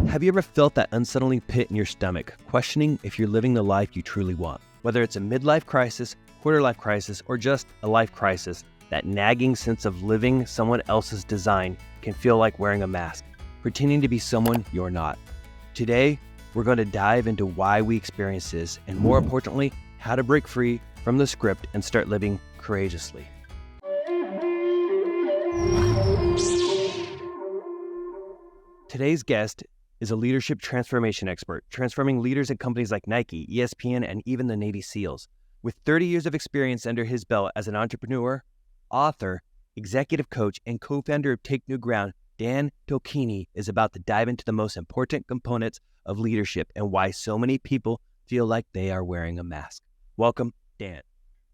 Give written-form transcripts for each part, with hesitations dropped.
Have you ever felt that unsettling pit in your stomach, questioning if you're living the life you truly want? Whether it's a midlife crisis, quarter-life crisis, or just a life crisis, that nagging sense of living someone else's design can feel like wearing a mask, pretending to be someone you're not. Today, we're going to dive into why we experience this, and more importantly, how to break free from the script and start living courageously. Today's guest is a leadership transformation expert, transforming leaders at companies like Nike, ESPN, and even the Navy SEALs. With 30 years of experience under his belt as an entrepreneur, author, executive coach, and co-founder of Take New Ground, Dan Tocchini is about to dive into the most important components of leadership and why so many people feel like they are wearing a mask. Welcome, Dan.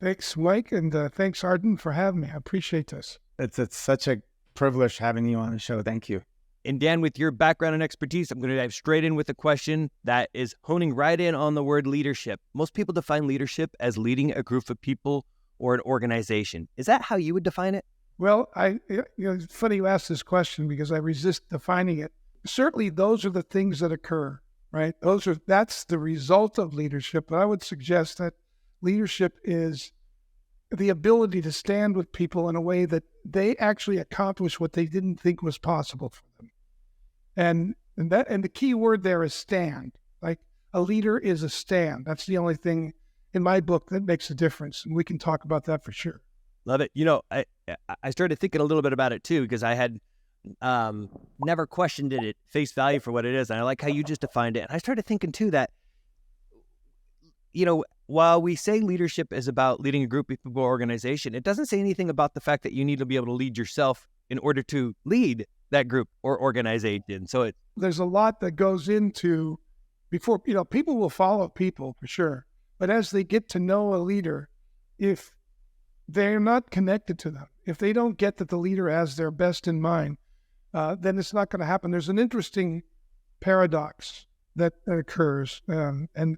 Thanks, Mike, and thanks, Arden, for having me. I appreciate this. It's such a privilege having you on the show. Thank you. And Dan, with your background and expertise, I'm going to dive straight in with a question that is honing right in on the word leadership. Most people define leadership as leading a group of people or an organization. Is that how you would define it? Well, it's funny you ask this question because I resist defining it. Certainly, those are the things that occur, right? That's the result of leadership. But I would suggest that leadership is the ability to stand with people in a way that they actually accomplish what they didn't think was possible for them. And the key word there is stand. Like a leader is a stand. That's the only thing in my book that makes a difference. And we can talk about that for sure. Love it. You know, I started thinking a little bit about it too, because I had never questioned it at face value for what it is. And I like how you just defined it. And I started thinking too that, you know, while we say leadership is about leading a group of people or organization, it doesn't say anything about the fact that you need to be able to lead yourself in order to lead that group or organization. So there's a lot that goes into before, people will follow people for sure. But as they get to know a leader, if they're not connected to them, if they don't get that the leader has their best in mind, then it's not going to happen. There's an interesting paradox that occurs. And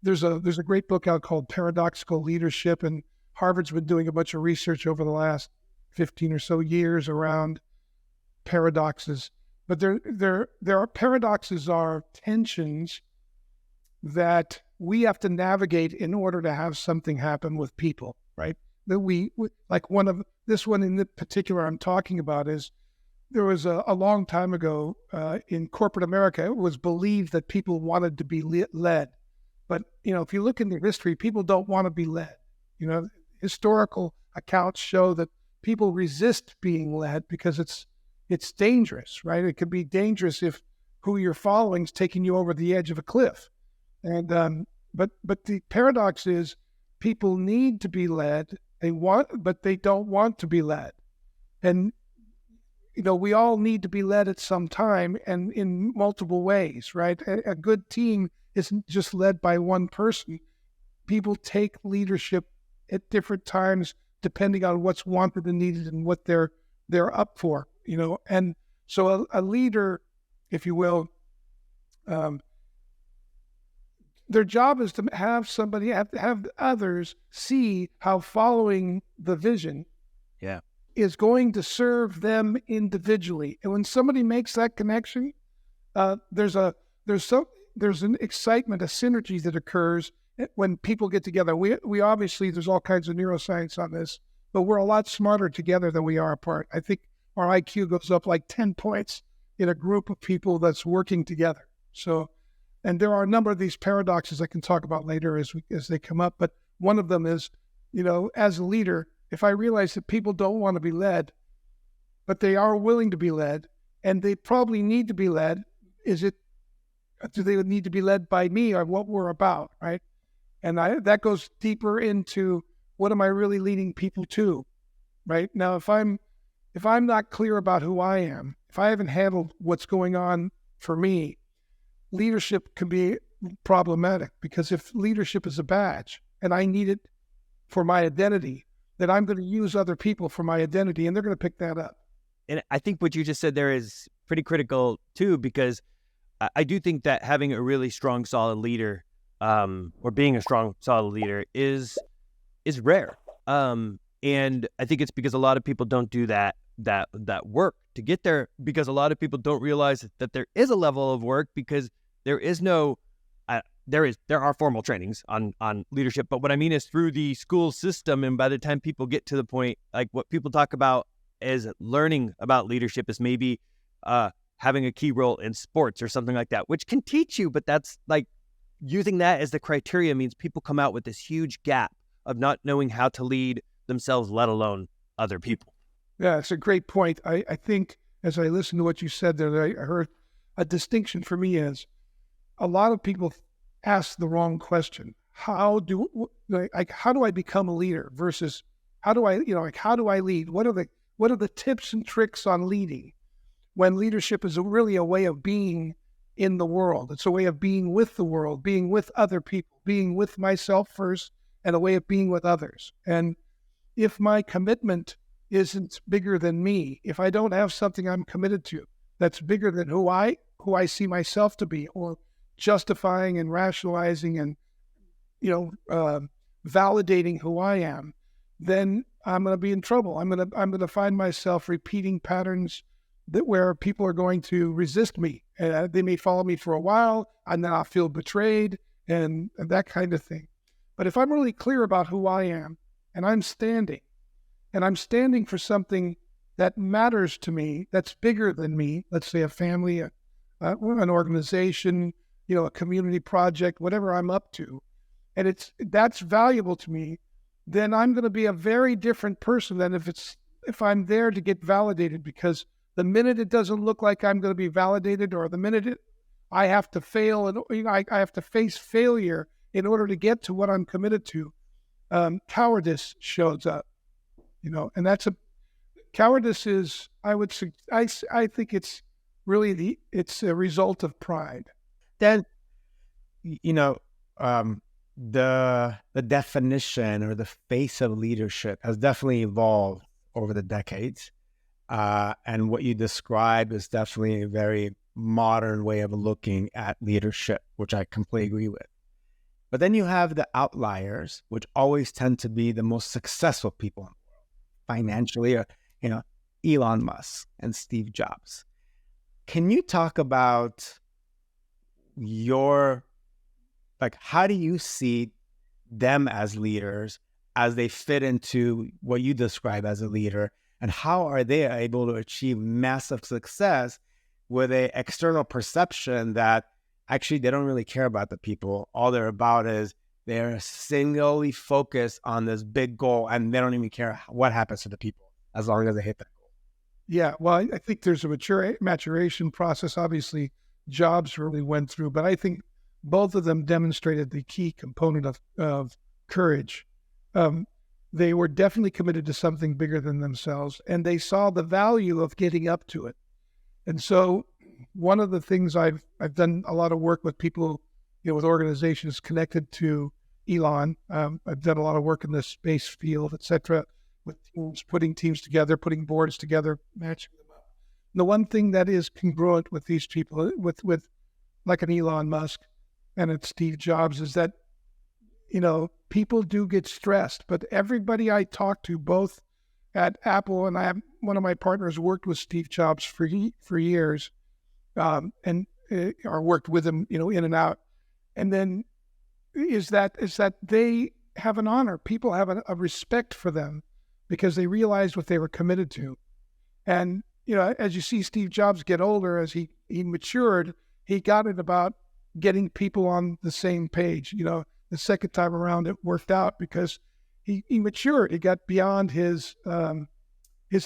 there's a great book out called Paradoxical Leadership, and Harvard's been doing a bunch of research over the last 15 or so years around paradoxes. But there are paradoxes are tensions that we have to navigate in order to have something happen with people, right? That we like this one in the particular I'm talking about is there was a long time ago in corporate America, it was believed that people wanted to be led. But, if you look into history, people don't want to be led. Historical accounts show that people resist being led because it's dangerous, right? It could be dangerous if who you're following is taking you over the edge of a cliff. And but the paradox is people need to be led. But they don't want to be led. And we all need to be led at some time and in multiple ways, right? A good team isn't just led by one person. People take leadership at different times depending on what's wanted and needed and what they're up for, And so a leader, if you will, their job is to have others see how following the vision is going to serve them individually. And when somebody makes that connection, there's an excitement, a synergy that occurs when people get together. We obviously, there's all kinds of neuroscience on this, but we're a lot smarter together than we are apart. I think our IQ goes up like 10 points in a group of people that's working together. So, and there are a number of these paradoxes I can talk about later as they come up. But one of them is, as a leader, if I realize that people don't want to be led, but they are willing to be led, and they probably need to be led, do they need to be led by me or what we're about, right? And that goes deeper into what am I really leading people to, right? Now, if I'm not clear about who I am, if I haven't handled what's going on for me, leadership can be problematic, because if leadership is a badge and I need it for my identity, then I'm going to use other people for my identity, and they're going to pick that up. And I think what you just said there is pretty critical too, because I do think that having a really strong, solid leader, or being a strong, solid leader is rare. And I think it's because a lot of people don't do that that work to get there, because a lot of people don't realize that there is a level of work, because there is no there are formal trainings on leadership, but what I mean is through the school system. And by the time people get to the point, like what people talk about as learning about leadership is maybe having a key role in sports or something like that, which can teach you, but that's like using that as the criteria means people come out with this huge gap of not knowing how to lead themselves, let alone other people. Yeah, it's a great point. I think as I listened to what you said there, I heard a distinction for me is a lot of people ask the wrong question. How do I become a leader versus how do I lead? What are the tips and tricks on leading? When leadership is really a way of being in the world. It's a way of being with the world, being with other people, being with myself first, and a way of being with others. And if my commitment isn't bigger than me, if I don't have something I'm committed to that's bigger than who I see myself to be, or justifying and rationalizing and validating who I am, then I'm going to be in trouble. I'm going to find myself repeating patterns where people are going to resist me. They may follow me for a while, and then I'll feel betrayed and that kind of thing. But if I'm really clear about who I am, and I'm standing for something that matters to me, that's bigger than me, let's say a family, an organization, a community project, whatever I'm up to, and that's valuable to me, then I'm going to be a very different person than if I'm there to get validated. Because the minute it doesn't look like I'm going to be validated, or the minute I have to fail and I have to face failure in order to get to what I'm committed to, cowardice shows up. And cowardice is, I think it's really it's a result of pride. Then, the definition or the face of leadership has definitely evolved over the decades. And what you describe is definitely a very modern way of looking at leadership, which I completely agree with. But then you have the outliers, which always tend to be the most successful people in the world, financially, or, Elon Musk and Steve Jobs. Can you talk about how do you see them as leaders as they fit into what you describe as a leader, and how are they able to achieve massive success with an external perception that actually they don't really care about the people? All they're about is they're singly focused on this big goal, and they don't even care what happens to the people as long as they hit that goal. Yeah, well, I think there's a maturation process. Obviously, Jobs really went through, but I think both of them demonstrated the key component of courage. They were definitely committed to something bigger than themselves, and they saw the value of getting up to it. And so one of the things I've done a lot of work with people, with organizations connected to Elon. I've done a lot of work in the space field, et cetera, with teams, putting teams together, putting boards together, matching them up. The one thing that is congruent with these people, with like an Elon Musk and a Steve Jobs, is that, people do get stressed. But everybody I talk to, both at Apple, and one of my partners worked with Steve Jobs for years, or worked with him, in and out. And then is that they have an honor. People have a respect for them because they realized what they were committed to. And, as you see Steve Jobs get older, as he matured, he got it about getting people on the same page. The second time around it worked out because he matured. He got beyond his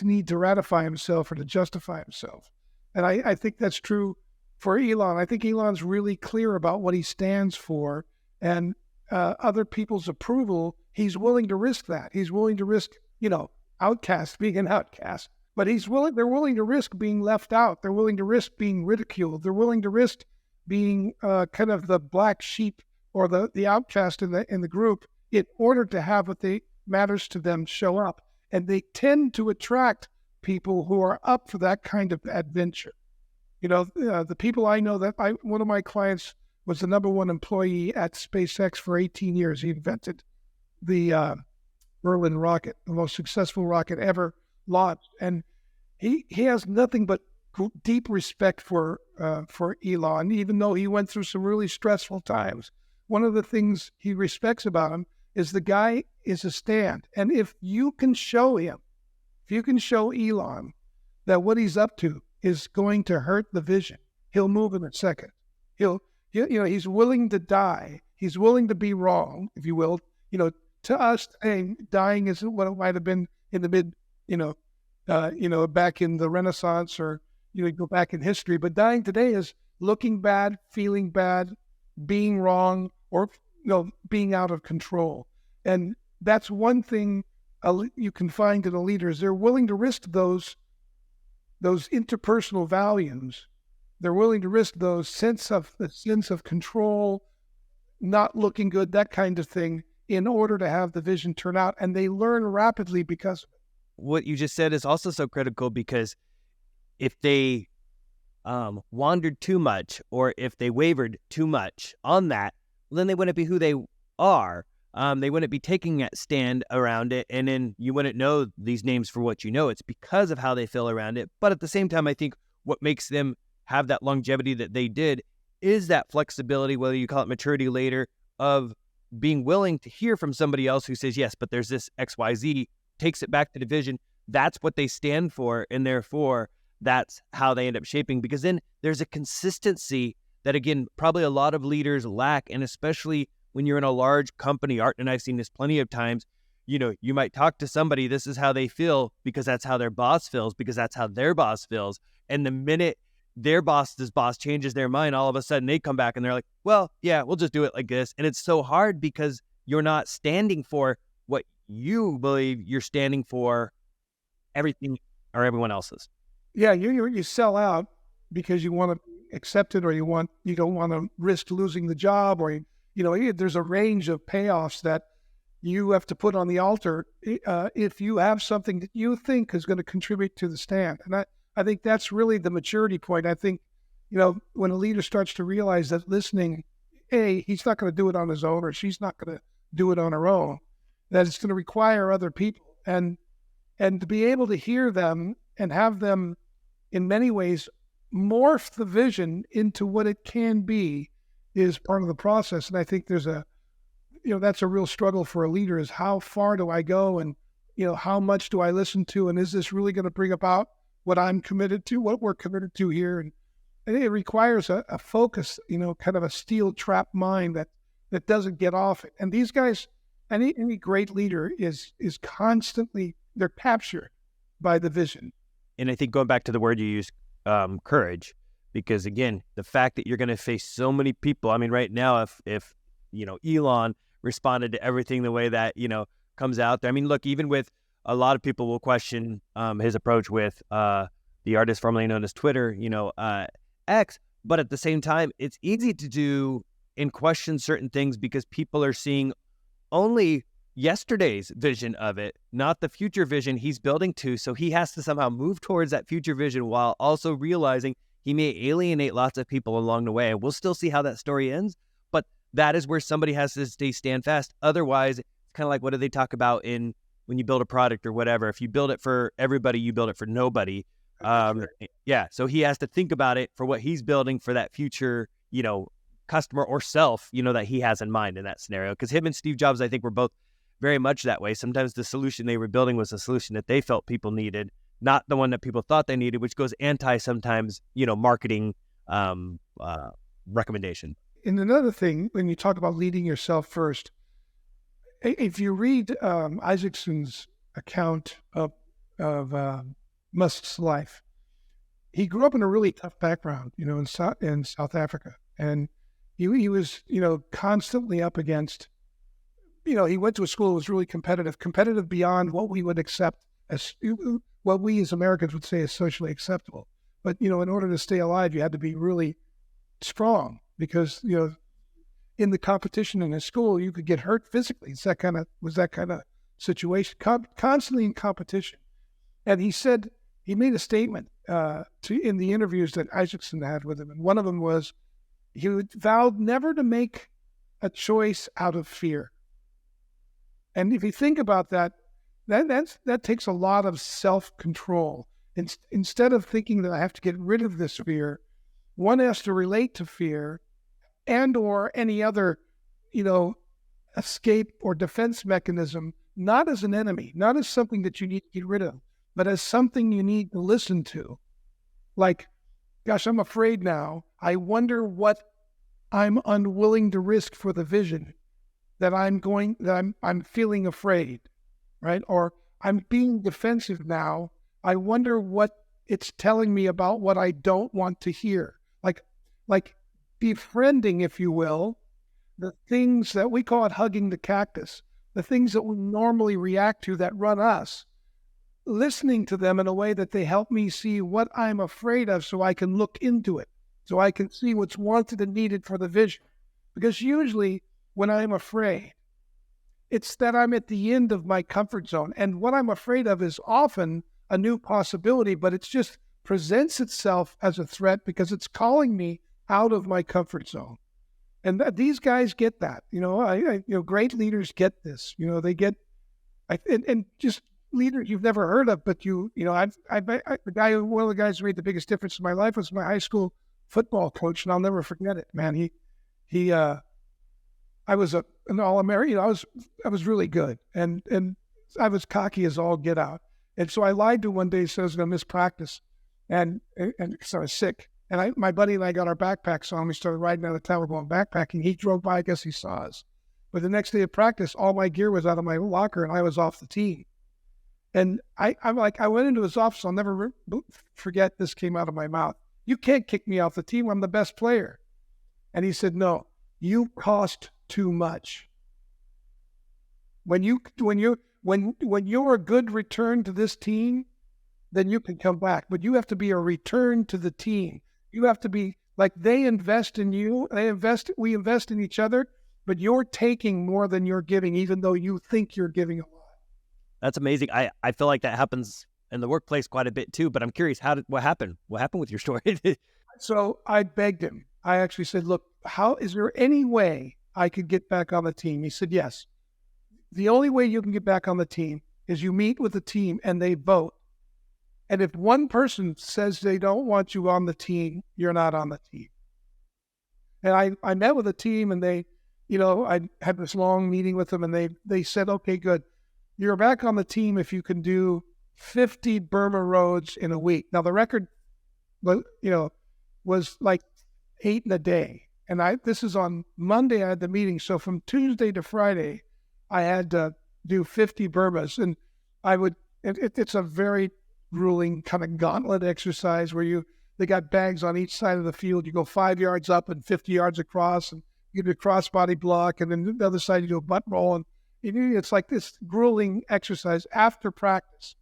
need to ratify himself or to justify himself. And I think that's true for Elon. I think Elon's really clear about what he stands for, and other people's approval. He's willing to risk that. He's willing to risk, being an outcast. But they're willing to risk being left out. They're willing to risk being ridiculed. They're willing to risk being kind of the black sheep or the outcast in the group in order to have what matters to them show up. And they tend to attract people who are up for that kind of adventure. The people I know one of my clients was the number one employee at SpaceX for 18 years. He invented the Berlin rocket, the most successful rocket ever launched. And he has nothing but deep respect for Elon, even though he went through some really stressful times. One of the things he respects about him is the guy is a stand. And if you can show Elon that what he's up to is going to hurt the vision, he'll move in a second. He's willing to die. He's willing to be wrong, if you will. To us, dying isn't what it might have been in the mid, back in the Renaissance, or go back in history. But dying today is looking bad, feeling bad, being wrong, or being out of control. And that's one thing you can find in a leader is they're willing to risk those interpersonal values. They're willing to risk the sense of control, not looking good, that kind of thing, in order to have the vision turn out. And they learn rapidly because of it. What you just said is also so critical, because if they wandered too much, or if they wavered too much on that, then they wouldn't be who they are. They wouldn't be taking that stand around it, and then you wouldn't know these names for what you know. It's because of how they feel around it. But at the same time, I think what makes them have that longevity that they did is that flexibility, whether you call it maturity later, of being willing to hear from somebody else who says, yes, but there's this XYZ, takes it back to the vision. That's what they stand for, and therefore that's how they end up shaping, because then there's a consistency that, again, probably a lot of leaders lack. And especially when you're in a large company, Art and I've seen this plenty of times, you might talk to somebody, this is how they feel, because that's how their boss feels, because that's how their boss feels. And the minute their boss's boss changes their mind, all of a sudden they come back and they're like, well, yeah, we'll just do it like this. And it's so hard because you're not standing for what you believe, you're standing for everything or everyone else's. Yeah, you sell out because you want to accept it, or you don't want to risk losing the job, or there's a range of payoffs that you have to put on the altar if you have something that you think is going to contribute to the stand. And I think that's really the maturity point. I think when a leader starts to realize that listening, he's not going to do it on his own, or she's not going to do it on her own, that it's going to require other people, and to be able to hear them and have them in many ways morph the vision into what it can be is part of the process. And I think there's that's a real struggle for a leader, is how far do I go, and how much do I listen to, and is this really going to bring about what I'm committed to, what we're committed to here? And it requires a focus, kind of a steel trap mind that doesn't get off it. And these guys, any great leader is constantly, they're captured by the vision. And I think going back to the word you used, courage, because again, the fact that you're going to face so many people. I mean, right now, if Elon responded to everything the way that comes out there. I mean, look, even with a lot of people will question his approach with the artist formerly known as Twitter, X. But at the same time, it's easy to do and question certain things because people are seeing only yesterday's vision of it, not the future vision he's building to. So he has to somehow move towards that future vision while also realizing he may alienate lots of people along the way. And we'll still see how that story ends. But that is where somebody has to stand fast. Otherwise, it's kind of like, what do they talk about when you build a product or whatever? If you build it for everybody, you build it for nobody. Yeah. So he has to think about it for what he's building for that future, customer or self, that he has in mind in that scenario. Because him and Steve Jobs, I think, were both very much that way. Sometimes the solution they were building was a solution that they felt people needed, not the one that people thought they needed, which goes anti sometimes, marketing recommendation. And another thing, when you talk about leading yourself first, if you read Isaacson's account of Musk's life, he grew up in a really tough background, in South Africa, and he was, constantly up against. He went to a school that was really competitive beyond what we would accept as what we as Americans would say is socially acceptable. But in order to stay alive, you had to be really strong because in the competition in his school, you could get hurt physically. It's that kind of situation, constantly in competition. And he said, he made a statement in the interviews that Isaacson had with him. And one of them was, he vowed never to make a choice out of fear. And if you think about that takes a lot of self-control. Instead of thinking that I have to get rid of this fear, one has to relate to fear and or any other, escape or defense mechanism, not as an enemy, not as something that you need to get rid of, but as something you need to listen to. Like, gosh, I'm afraid now. I wonder what I'm unwilling to risk for the vision that I'm feeling afraid, right? Or I'm being defensive now. I wonder what it's telling me about what I don't want to hear. Like befriending, if you will, the things that we call it hugging the cactus, the things that we normally react to that run us, listening to them in a way that they help me see what I'm afraid of so I can look into it, so I can see what's wanted and needed for the vision. Because usually when I'm afraid, it's that I'm at the end of my comfort zone. And what I'm afraid of is often a new possibility, but it just presents itself as a threat because it's calling me out of my comfort zone. And these guys get that. Great leaders get this. They get, and just leaders you've never heard of, but one of the guys who made the biggest difference in my life was my high school football coach, and I'll never forget it, man. I was an All-American. I was really good, and I was cocky as all get out. And so I lied to one day, so I was going to miss practice, and because I was sick. And my buddy and I got our backpacks on. We started riding out of town. We're going backpacking. He drove by. I guess he saw us. But the next day of practice, all my gear was out of my locker, and I was off the team. And I went into his office. I'll never forget this came out of my mouth. You can't kick me off the team. I'm the best player. And he said, no, you cost too much. When you're a good return to this team, then you can come back. But you have to be a return to the team. You have to be like they invest in you. We invest in each other, but you're taking more than you're giving, even though you think you're giving a lot. That's amazing. I feel like that happens in the workplace quite a bit too, but I'm curious, what happened? What happened with your story? So I begged him. I actually said, look, is there any way I could get back on the team? He said, yes. The only way you can get back on the team is you meet with the team and they vote. And if one person says they don't want you on the team, you're not on the team. And I met with the team and they, I had this long meeting with them and they said, okay, good. You're back on the team if you can do 50 Burma roads in a week. Now the record, was like 8 in a day. And this is on Monday I had the meeting. So from Tuesday to Friday, I had to do 50 Burmas. And it's a very grueling kind of gauntlet exercise where they got bags on each side of the field. You go 5 yards up and 50 yards across and you do a crossbody block. And then the other side, you do a butt roll. And it's like this grueling exercise after practice.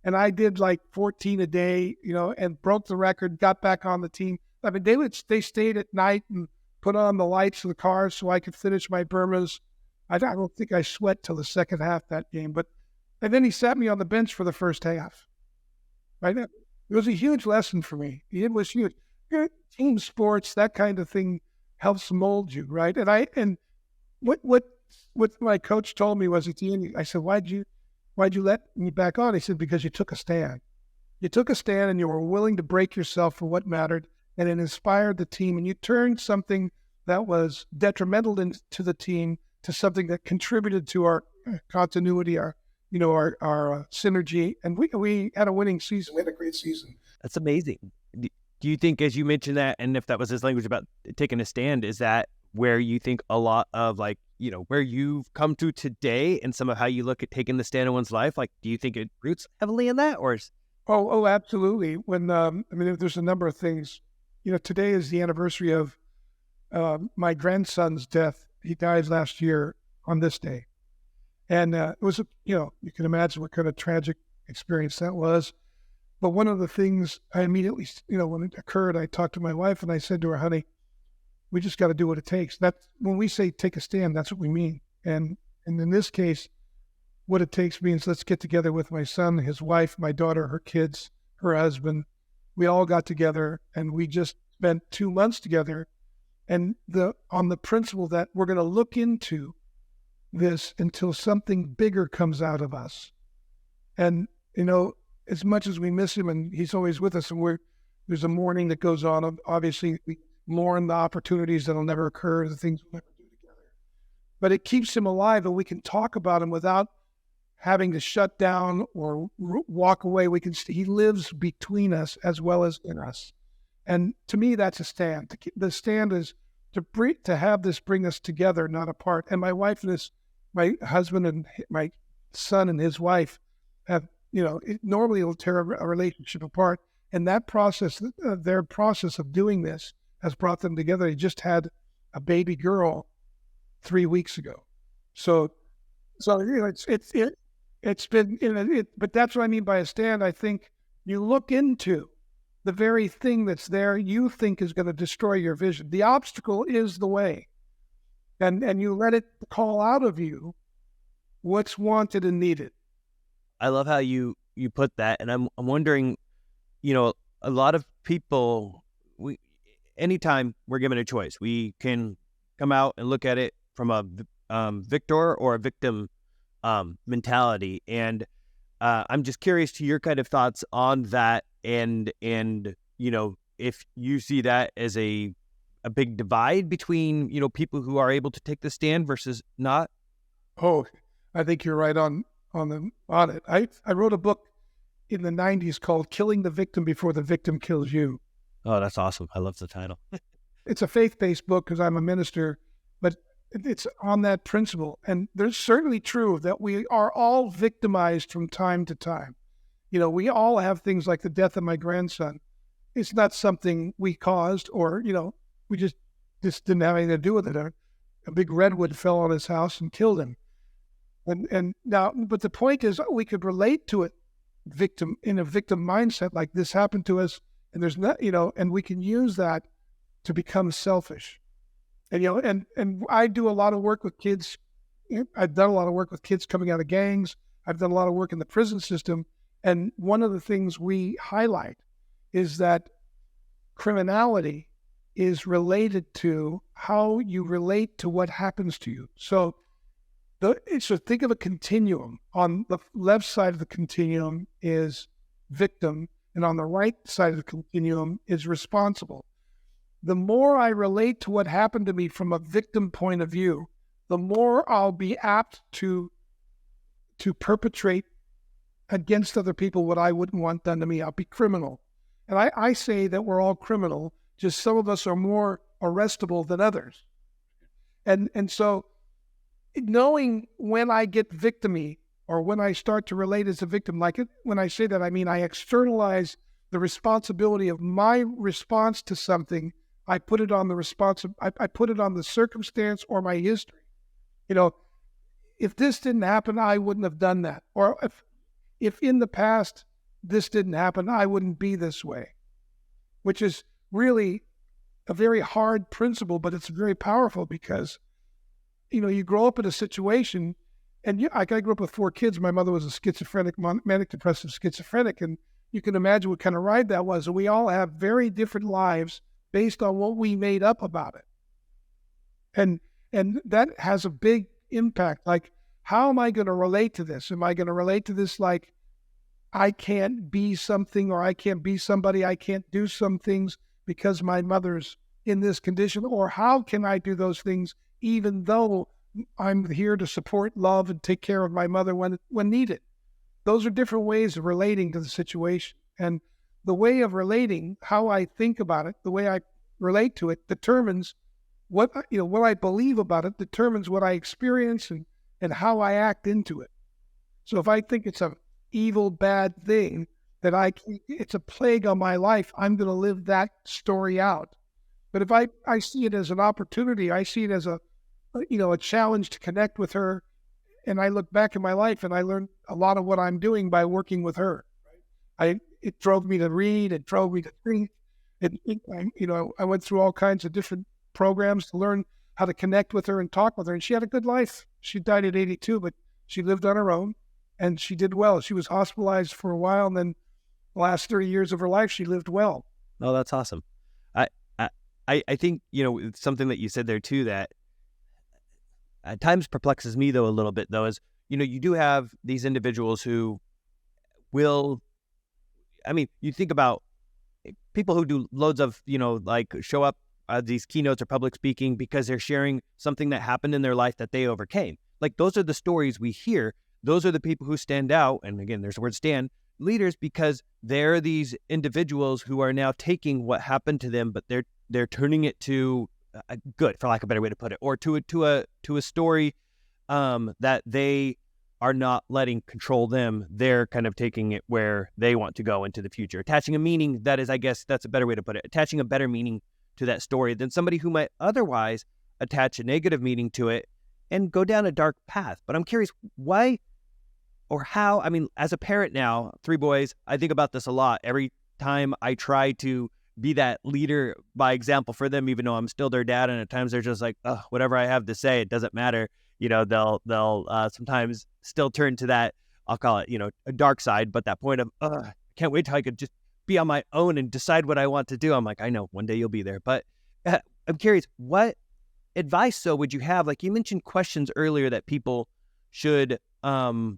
And I did like 14 a day, and broke the record, got back on the team. I mean, they stayed at night and put on the lights of the car so I could finish my Burmas. I don't think I sweat till the second half that game. And then he sat me on the bench for the first half. Right? It was a huge lesson for me. It was huge. Team sports, that kind of thing helps mold you, right? And what my coach told me was at the end, I said, why'd you let me back on? He said, because you took a stand. You took a stand and you were willing to break yourself for what mattered, and it inspired the team, and you turned something that was detrimental to the team to something that contributed to our continuity, our synergy, and we had a winning season. We had a great season. That's amazing. Do you think, as you mentioned that, and if that was his language about taking a stand, is that where you think a lot of where you've come to today and some of how you look at taking the stand in one's life? Like, do you think it roots heavily in that, or is... Oh, absolutely. When there's a number of things. Today is the anniversary of my grandson's death. He died last year on this day. And it was, you can imagine what kind of tragic experience that was. But one of the things I immediately, when it occurred, I talked to my wife and I said to her, honey, we just got to do what it takes. That's when we say take a stand, that's what we mean. And in this case, what it takes means let's get together with my son, his wife, my daughter, her kids, her husband. We all got together and we just spent 2 months together, and on the principle that we're going to look into this until something bigger comes out of us. And, as much as we miss him, and he's always with us, and there's a mourning that goes on. Obviously, we mourn the opportunities that'll never occur, the things we'll never do together. But it keeps him alive, and we can talk about him without having to shut down or walk away. He lives between us as well as in us. And to me, that's a stand. The stand is to have this bring us together, not apart. And my wife and my husband and my son and his wife have, normally it'll tear a relationship apart. And that process, their process of doing this has brought them together. They just had a baby girl 3 weeks ago. So it's been, but that's what I mean by a stand. I think you look into the very thing that's there you think is going to destroy your vision. The obstacle is the way. And you let it call out of you what's wanted and needed. I love how you put that. And I'm wondering, a lot of people, anytime we're given a choice, we can come out and look at it from a victor or a victim mentality. And I'm just curious to your kind of thoughts on that. And if you see that as a big divide between, people who are able to take the stand versus not. Oh, I think you're right on it. I wrote a book in the 90s called Killing the Victim Before the Victim Kills You. Oh, that's awesome. I love the title. It's a faith-based book because I'm a minister, but it's on that principle. And there's certainly true that we are all victimized from time to time. We all have things like the death of my grandson. It's not something we caused or, we just didn't have anything to do with it. A big redwood fell on his house and killed him. And now, but the point is we could relate to it in a victim mindset, like this happened to us, and there's not, and we can use that to become selfish. And, and I do a lot of work with kids. I've done a lot of work with kids coming out of gangs. I've done a lot of work in the prison system. And one of the things we highlight is that criminality is related to how you relate to what happens to you. So think of a continuum. On the left side of the continuum is victim, and on the right side of the continuum is responsible. The more I relate to what happened to me from a victim point of view, the more I'll be apt to perpetrate against other people what I wouldn't want done to me. I'll be criminal. And I say that we're all criminal, just some of us are more arrestable than others. And so knowing when I get victim-y or when I start to relate as a victim, when I say that, I mean I externalize the responsibility of my response to something. I put it on I put it on the circumstance or my history. If this didn't happen, I wouldn't have done that. Or if in the past this didn't happen, I wouldn't be this way, which is really a very hard principle, but it's very powerful because, you grow up in a situation, and I grew up with 4 kids. My mother was a schizophrenic, manic depressive schizophrenic, and you can imagine what kind of ride that was. And we all have very different lives based on what we made up about it. And that has a big impact. Like, how am I going to relate to this? Am I going to relate to this like I can't be something, or I can't be somebody, I can't do some things because my mother's in this condition? Or how can I do those things even though I'm here to support, love, and take care of my mother when needed? Those are different ways of relating to the situation. And the way of relating, how I think about it, the way I relate to it, determines what I believe about it, determines what I experience and how I act into it. So if I think it's an evil, bad thing, that it's a plague on my life, I'm going to live that story out. But if I see it as an opportunity, I see it as a challenge to connect with her, and I look back in my life and I learned a lot of what I'm doing by working with her. It drove me to read, it drove me to think. I went through all kinds of different programs to learn how to connect with her and talk with her, and she had a good life. She died at 82, but she lived on her own, and she did well. She was hospitalized for a while, and then the last 30 years of her life, she lived well. Oh, that's awesome. I think, something that you said there too that at times perplexes me though a little bit though is, you do have these individuals who will I mean, you think about people who do loads of, like show up these keynotes or public speaking because they're sharing something that happened in their life that they overcame. Like those are the stories we hear. Those are the people who stand out. And again, there's the word stand, leaders, because they're these individuals who are now taking what happened to them, but they're turning it to good, for lack of a better way to put it, or to a story that they are not letting control them. They're kind of taking it where they want to go into the future, attaching a meaning that is, I guess that's a better way to put it, attaching a better meaning to that story than somebody who might otherwise attach a negative meaning to it and go down a dark path. But I'm curious why or how. I mean, as a parent now, 3 boys, I think about this a lot. Every time I try to be that leader by example for them, even though I'm still their dad, and at times they're just like, oh, whatever I have to say, it doesn't matter. They'll sometimes still turn to that, I'll call it, a dark side, but that point of, I can't wait till I could just be on my own and decide what I want to do. I'm like, I know one day you'll be there. But I'm curious, what advice would you have? Like you mentioned questions earlier that people should, asking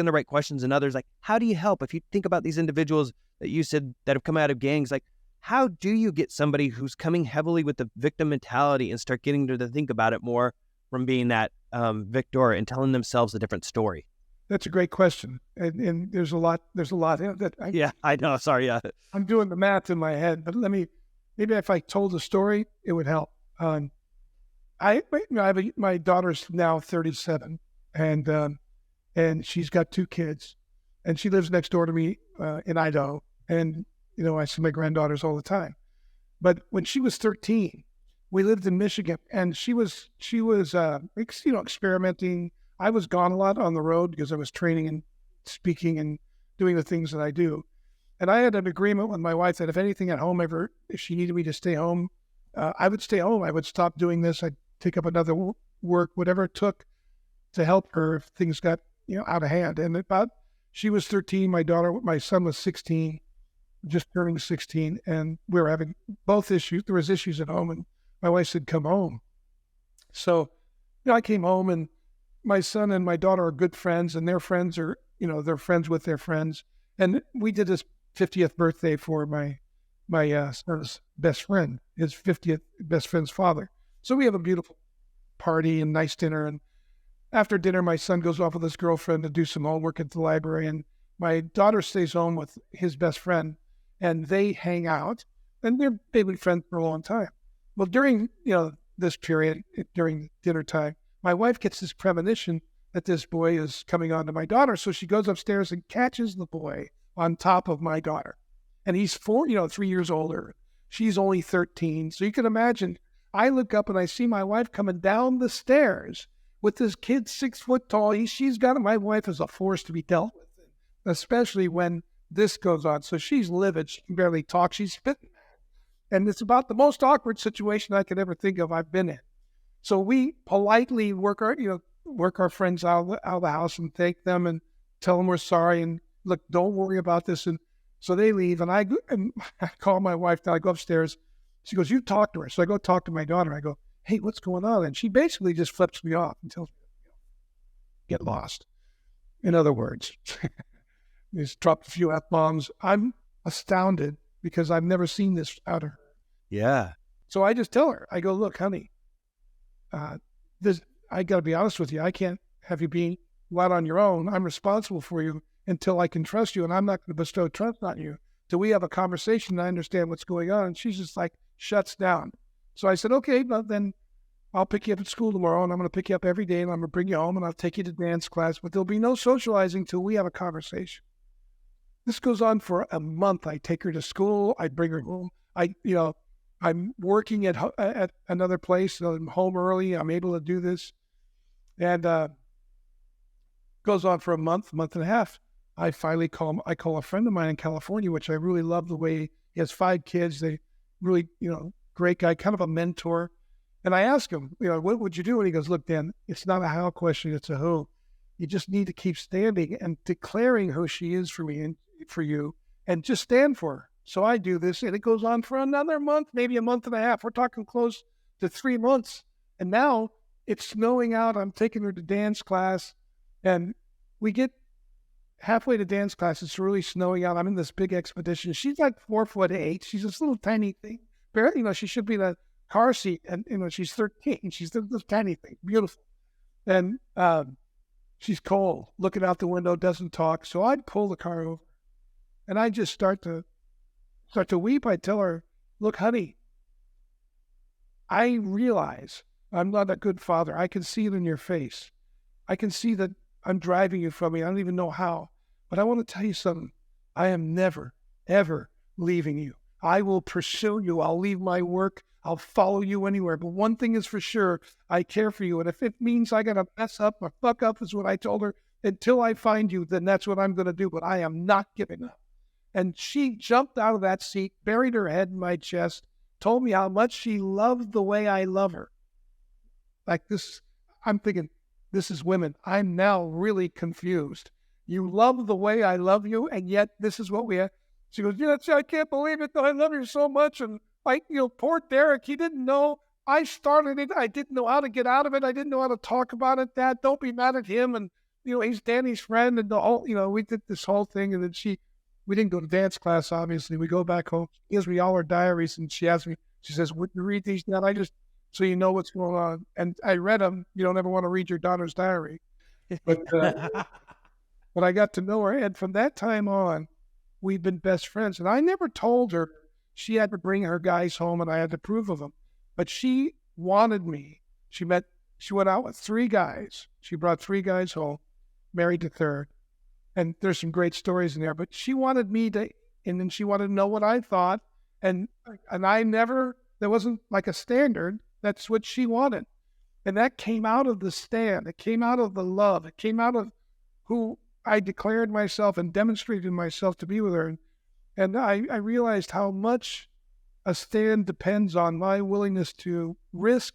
the right questions, and others, like, how do you help? If you think about these individuals that you said that have come out of gangs, like, how do you get somebody who's coming heavily with the victim mentality and start getting to think about it more from being that victor and telling themselves a different story? That's a great question, and there's a lot in that. I know. Sorry, yeah. I'm doing the math in my head, but maybe if I told a story, it would help. My daughter's now 37, and she's got 2 kids, and she lives next door to me in Idaho, and I see my granddaughters all the time. But when she was 13, we lived in Michigan, and she was experimenting. I was gone a lot on the road because I was training and speaking and doing the things that I do. And I had an agreement with my wife that if anything at home if she needed me to stay home, I would stay home. I would stop doing this. I'd take up another work, whatever it took to help her if things got, out of hand. And she was 13, my son was 16, just turning 16. And we were having both issues. There was issues at home, and my wife said, come home. So, I came home, and my son and my daughter are good friends, and their friends are, they're friends with their friends. And we did his 50th birthday for my son's best friend, his 50th best friend's father. So we have a beautiful party and nice dinner. And after dinner, my son goes off with his girlfriend to do some homework at the library. And my daughter stays home with his best friend, and they hang out, and they've been friends for a long time. Well, during, this period, during dinner time, my wife gets this premonition that this boy is coming on to my daughter. So she goes upstairs and catches the boy on top of my daughter. And he's 3 years older. She's only 13. So you can imagine, I look up and I see my wife coming down the stairs with this kid 6 foot tall. My wife is a force to be dealt with, especially when this goes on. So she's livid. She can barely talk. She's spitting. And it's about the most awkward situation I could ever think of I've been in. So we politely work our friends out of the house and thank them and tell them we're sorry and look, don't worry about this. And so they leave, and I call my wife down. I go upstairs. She goes, you talk to her. So I go talk to my daughter. I go, hey, what's going on? And she basically just flips me off and tells me, get lost. In other words, just dropped a few F-bombs. I'm astounded because I've never seen this out of her. Yeah. So I just tell her, I go, look, honey, I got to be honest with you. I can't have you being out on your own. I'm responsible for you until I can trust you, and I'm not going to bestow trust on you till we have a conversation and I understand what's going on. And she's just like shuts down. So I said, okay, but then I'll pick you up at school tomorrow, and I'm going to pick you up every day, and I'm going to bring you home, and I'll take you to dance class, but there'll be no socializing till we have a conversation. This goes on for a month. I take her to school. I bring her home. I'm working at another place. So I'm home early. I'm able to do this. And goes on for a month and a half. I finally call a friend of mine in California, which I really love the way he has 5 kids. They really, great guy, kind of a mentor. And I ask him, what would you do? And he goes, look, Dan, it's not a how question, it's a who. You just need to keep standing and declaring who she is for me and for you, and just stand for her. So I do this, and it goes on for another month, maybe a month and a half. We're talking close to 3 months. And now it's snowing out. I'm taking her to dance class, and we get halfway to dance class. It's really snowing out. I'm in this big expedition. She's like 4'8". She's this little tiny thing. Barely, she should be in a car seat. And, she's 13. She's this tiny thing. Beautiful. And she's cold, looking out the window, doesn't talk. So I'd pull the car over. And I just start to weep. I tell her, look, honey, I realize I'm not a good father. I can see it in your face. I can see that I'm driving you from me. I don't even know how. But I want to tell you something. I am never, ever leaving you. I will pursue you. I'll leave my work. I'll follow you anywhere. But one thing is for sure, I care for you. And if it means I got to mess up or fuck up, is what I told her, until I find you, then that's what I'm going to do. But I am not giving up. And she jumped out of that seat, buried her head in my chest, told me how much she loved the way I love her. Like this, I'm thinking, this is women. I'm now really confused. You love the way I love you, and yet this is what we have. She goes, yeah, I can't believe it. I love you so much. And poor Derek, he didn't know. I started it. I didn't know how to get out of it. I didn't know how to talk about it. Dad, don't be mad at him. And, he's Danny's friend. And the whole, we did this whole thing. And then we didn't go to dance class, obviously. We go back home. She gives me all her diaries. And she asks me, she says, would you read these, Dad? So you know what's going on. And I read them. You don't ever want to read your daughter's diary. But I got to know her. And from that time on, we've been best friends. And I never told her she had to bring her guys home and I had to approve of them. But she wanted me. She went out with 3 guys. She brought 3 guys home, married the third. And there's some great stories in there. But she wanted me to, and then she wanted to know what I thought. And I never, there wasn't like a standard. That's what she wanted. And that came out of the stand. It came out of the love. It came out of who I declared myself and demonstrated myself to be with her. And I realized how much a stand depends on my willingness to risk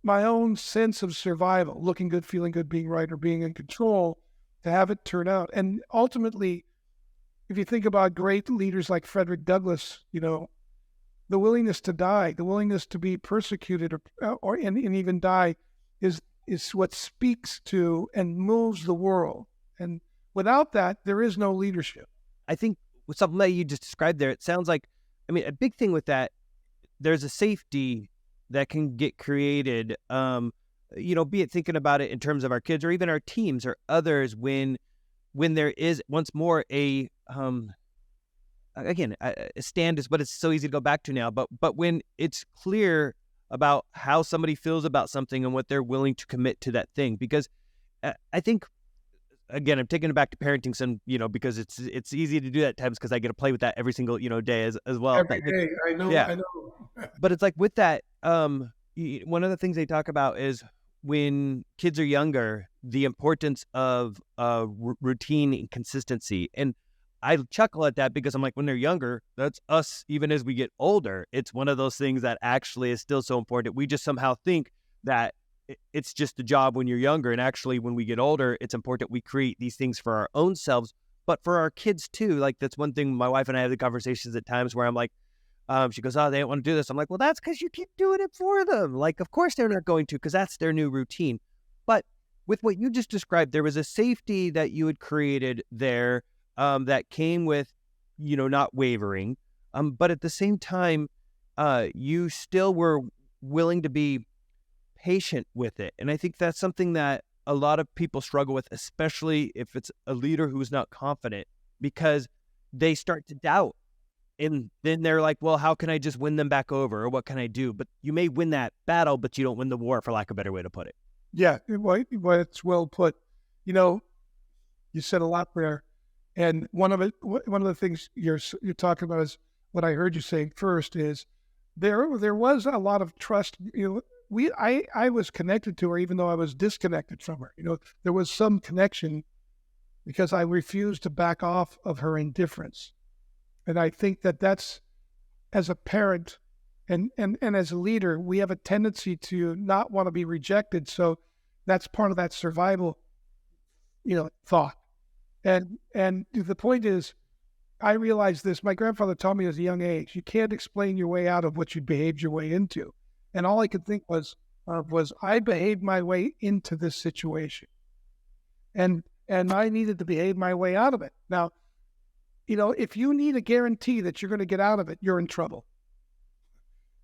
my own sense of survival, looking good, feeling good, being right, or being in control, to have it turn out. And ultimately, if you think about great leaders like Frederick Douglass, the willingness to die, the willingness to be persecuted and even die is what speaks to and moves the world. And without that, there is no leadership. I think with something that you just described there, it sounds like, a big thing with that, there's a safety that can get created, be it thinking about it in terms of our kids or even our teams or others when there is once more a stand is what it's so easy to go back to now, but when it's clear about how somebody feels about something and what they're willing to commit to that thing, because I think, again, I'm taking it back to parenting some, because it's easy to do that at times because I get to play with that every single, day as well. Every day, I know, yeah. I know. But it's like with that, one of the things they talk about is when kids are younger, the importance of routine and consistency. And I chuckle at that because I'm like, when they're younger, that's us. Even as we get older, it's one of those things that actually is still so important. We just somehow think that it's just a job when you're younger. And actually, when we get older, it's important we create these things for our own selves, but for our kids too. Like, that's one thing my wife and I have the conversations at times where I'm like, she goes, oh, they don't want to do this. I'm like, well, that's because you keep doing it for them. Like, of course they're not going to, because that's their new routine. But with what you just described, there was a safety that you had created there that came with, not wavering. But at the same time, you still were willing to be patient with it. And I think that's something that a lot of people struggle with, especially if it's a leader who's not confident, because they start to doubt. And then they're like, well, how can I just win them back over? Or what can I do? But you may win that battle, but you don't win the war, for lack of a better way to put it. Yeah, well, it's well put. You said a lot there. And one of the things you're talking about is what I heard you saying first is there was a lot of trust. I was connected to her even though I was disconnected from her. There was some connection because I refused to back off of her indifference. And I think that's, as a parent and as a leader, we have a tendency to not want to be rejected. So that's part of that survival, thought. And the point is, I realized this. My grandfather taught me at a young age, you can't explain your way out of what you behaved your way into. And all I could think was I behaved my way into this situation. And and I needed to behave my way out of it. Now, if you need a guarantee that you're going to get out of it, you're in trouble,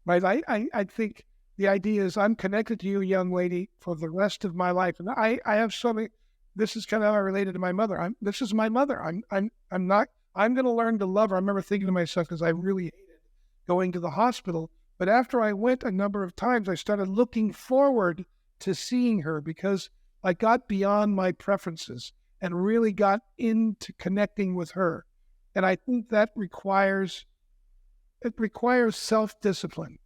right? I think the idea is I'm connected to you, young lady, for the rest of my life, and I have something. This is kind of how I related to my mother. This is my mother. I'm going to learn to love her. I remember thinking to myself, because I really hated going to the hospital. But after I went a number of times, I started looking forward to seeing her, because I got beyond my preferences and really got into connecting with her. And I think that requires self-discipline.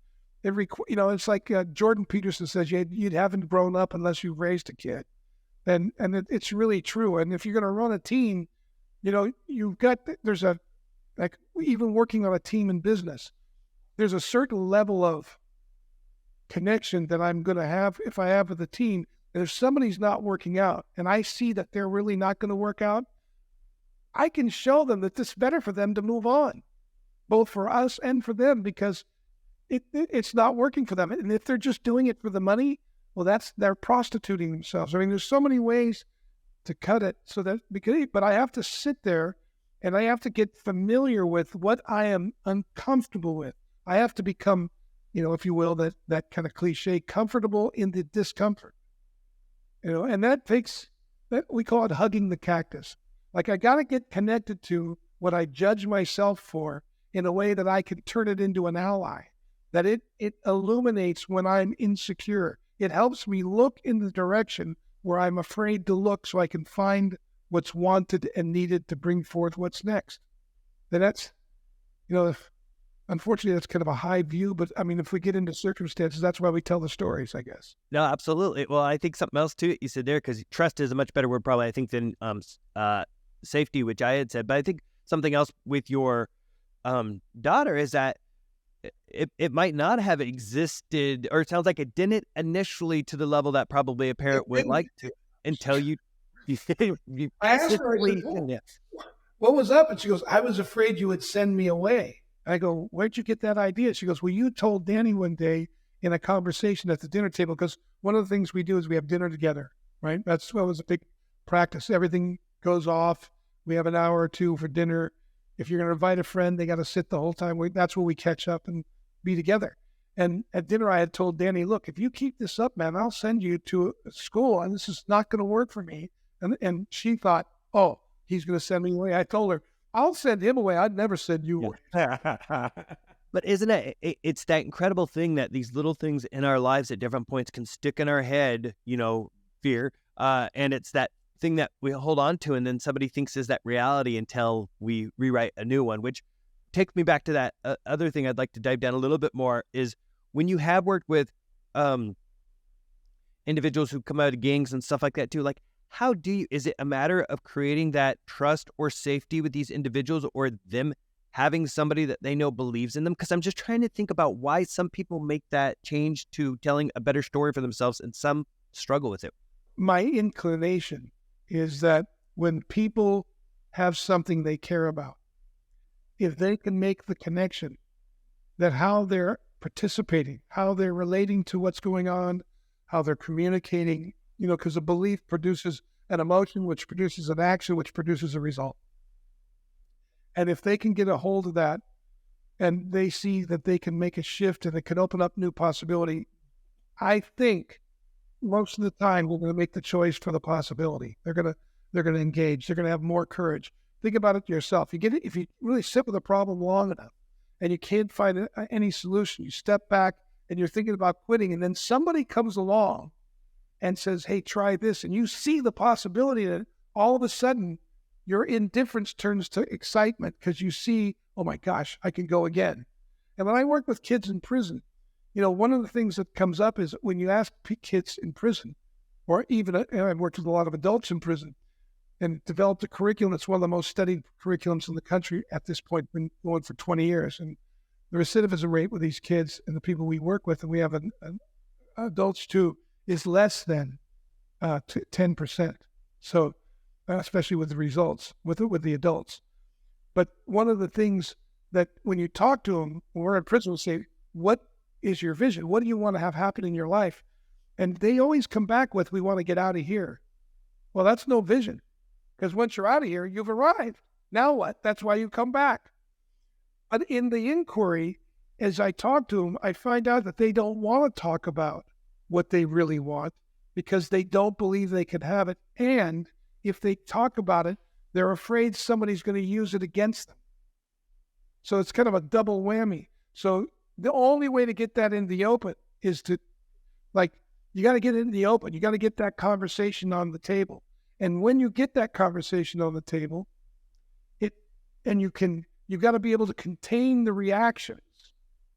It's like Jordan Peterson says, you haven't grown up unless you've raised a kid. And it's really true. And if you're going to run a team, even working on a team in business, there's a certain level of connection that I'm going to have if I have with the team. And if somebody's not working out and I see that they're really not going to work out, I can show them that it's better for them to move on, both for us and for them, because it's not working for them. And if they're just doing it for the money, well, they're prostituting themselves. I mean, there's so many ways to cut it but I have to sit there and I have to get familiar with what I am uncomfortable with. I have to become, if you will, that kind of cliche, comfortable in the discomfort, and that we call it hugging the cactus. Like, I got to get connected to what I judge myself for in a way that I can turn it into an ally, that it illuminates when I'm insecure. It helps me look in the direction where I'm afraid to look, so I can find what's wanted and needed to bring forth what's next. And that's, unfortunately, that's kind of a high view, but I mean, if we get into circumstances, that's why we tell the stories, I guess. No, absolutely. Well, I think something else too you said there, because trust is a much better word probably, I think, than safety, which I had said. But I think something else with your daughter is that it might not have existed, or it sounds like it didn't initially to the level that probably a parent would like to, until you I asked her, I said, what was up? And she goes, I was afraid you would send me away. I go, where'd you get that idea? She goes, well, you told Danny one day in a conversation at the dinner table, because one of the things we do is we have dinner together, right? That's what was a big practice. Everything goes off. We have an hour or two for dinner. If you're going to invite a friend, they got to sit the whole time. That's where we catch up and be together. And at dinner, I had told Danny, look, if you keep this up, man, I'll send you to school, and this is not going to work for me. And she thought, oh, he's going to send me away. I told her, I'll send him away. I'd never send you away. But isn't it's that incredible thing that these little things in our lives at different points can stick in our head, fear. And it's that thing that we hold on to, and then somebody thinks is that reality until we rewrite a new one, which takes me back to that other thing I'd like to dive down a little bit more is when you have worked with individuals who come out of gangs and stuff like that too, like, is it a matter of creating that trust or safety with these individuals, or them having somebody that they know believes in them? Because I'm just trying to think about why some people make that change to telling a better story for themselves and some struggle with it. My inclination is that when people have something they care about, if they can make the connection that how they're participating, how they're relating to what's going on, how they're communicating, because a belief produces an emotion, which produces an action, which produces a result. And if they can get a hold of that and they see that they can make a shift and it can open up new possibility, I think most of the time we're going to make the choice for the possibility. They're going to engage. They're going to have more courage. Think about it yourself. If you really sit with a problem long enough and you can't find any solution, you step back and you're thinking about quitting, and then somebody comes along and says, hey, try this, and you see the possibility that all of a sudden your indifference turns to excitement because you see, oh my gosh, I can go again. And when I work with kids in prison, one of the things that comes up is when you ask kids in prison, or even I've worked with a lot of adults in prison and developed a curriculum that's one of the most studied curriculums in the country at this point, been going for 20 years. And the recidivism rate with these kids and the people we work with, and we have adults too, is less than 10%. So especially with the results, with the adults. But one of the things that when you talk to them, when we're in prison, we'll say, what is your vision? What do you want to have happen in your life? And they always come back with, we want to get out of here. Well, that's no vision. Because once you're out of here, you've arrived. Now what? That's why you come back. But in the inquiry, as I talk to them, I find out that they don't want to talk about what they really want because they don't believe they can have it. And if they talk about it, they're afraid somebody's going to use it against them. So it's kind of a double whammy. So the only way to get that in the open is to, you got to get it in the open. You got to get that conversation on the table. And when you get that conversation on the table, you've got to be able to contain the reactions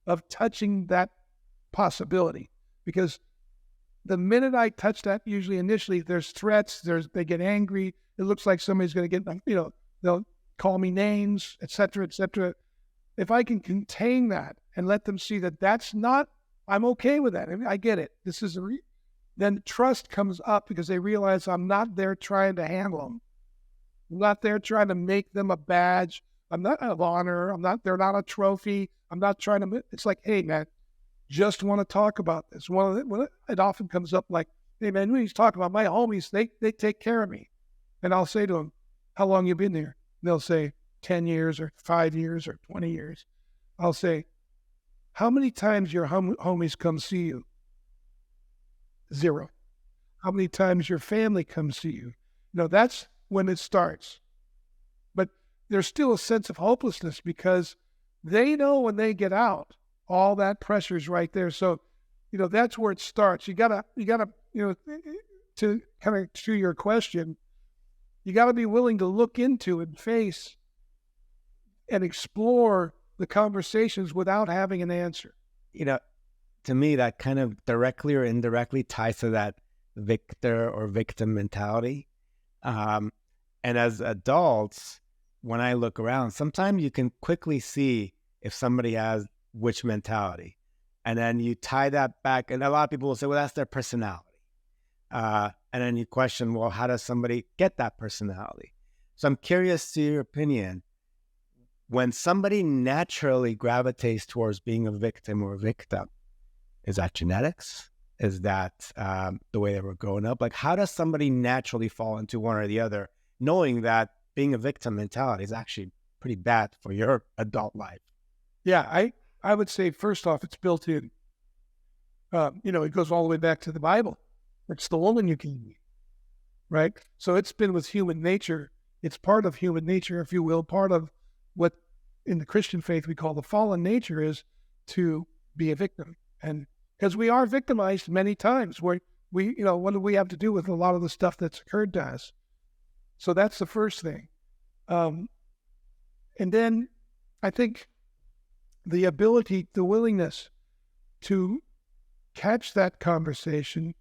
of touching that possibility. Because the minute I touch that, usually initially, there's threats, they get angry. It looks like somebody's going to get, they'll call me names, et cetera, et cetera. If I can contain that and let them see that that's not, I'm okay with that. I get it. This is then trust comes up because they realize I'm not there trying to handle them. I'm not there trying to make them a badge. I'm not of honor. They're not a trophy. I'm not trying to, it's like, hey man, just want to talk about this. It often comes up like, hey man, when he's talking about my homies, they take care of me. And I'll say to them, how long you been there? And they'll say 10 years or 5 years or 20 years. I'll say, how many times your homies come see you? 0. How many times your family comes see you? That's when it starts. But there's still a sense of hopelessness because they know when they get out, all that pressure's right there. So, that's where it starts. You gotta, to kind of to your question, you gotta be willing to look into and face and explore the conversations without having an answer. To me, that kind of directly or indirectly ties to that victor or victim mentality. And as adults, when I look around, sometimes you can quickly see if somebody has which mentality. And then you tie that back, and a lot of people will say, well, that's their personality. And then you question, well, how does somebody get that personality? So I'm curious to your opinion. When somebody naturally gravitates towards being a victim or a victim, is that genetics? Is that the way they were growing up? Like, how does somebody naturally fall into one or the other, knowing that being a victim mentality is actually pretty bad for your adult life? Yeah, I would say, first off, it's built in. It goes all the way back to the Bible. It's the woman you can be, right? So it's been with human nature. It's part of human nature, if you will, part of what in the Christian faith we call the fallen nature is to be a victim. And because we are victimized many times, where what do we have to do with a lot of the stuff that's occurred to us? So that's the first thing. And then I think the ability, the willingness to catch that conversation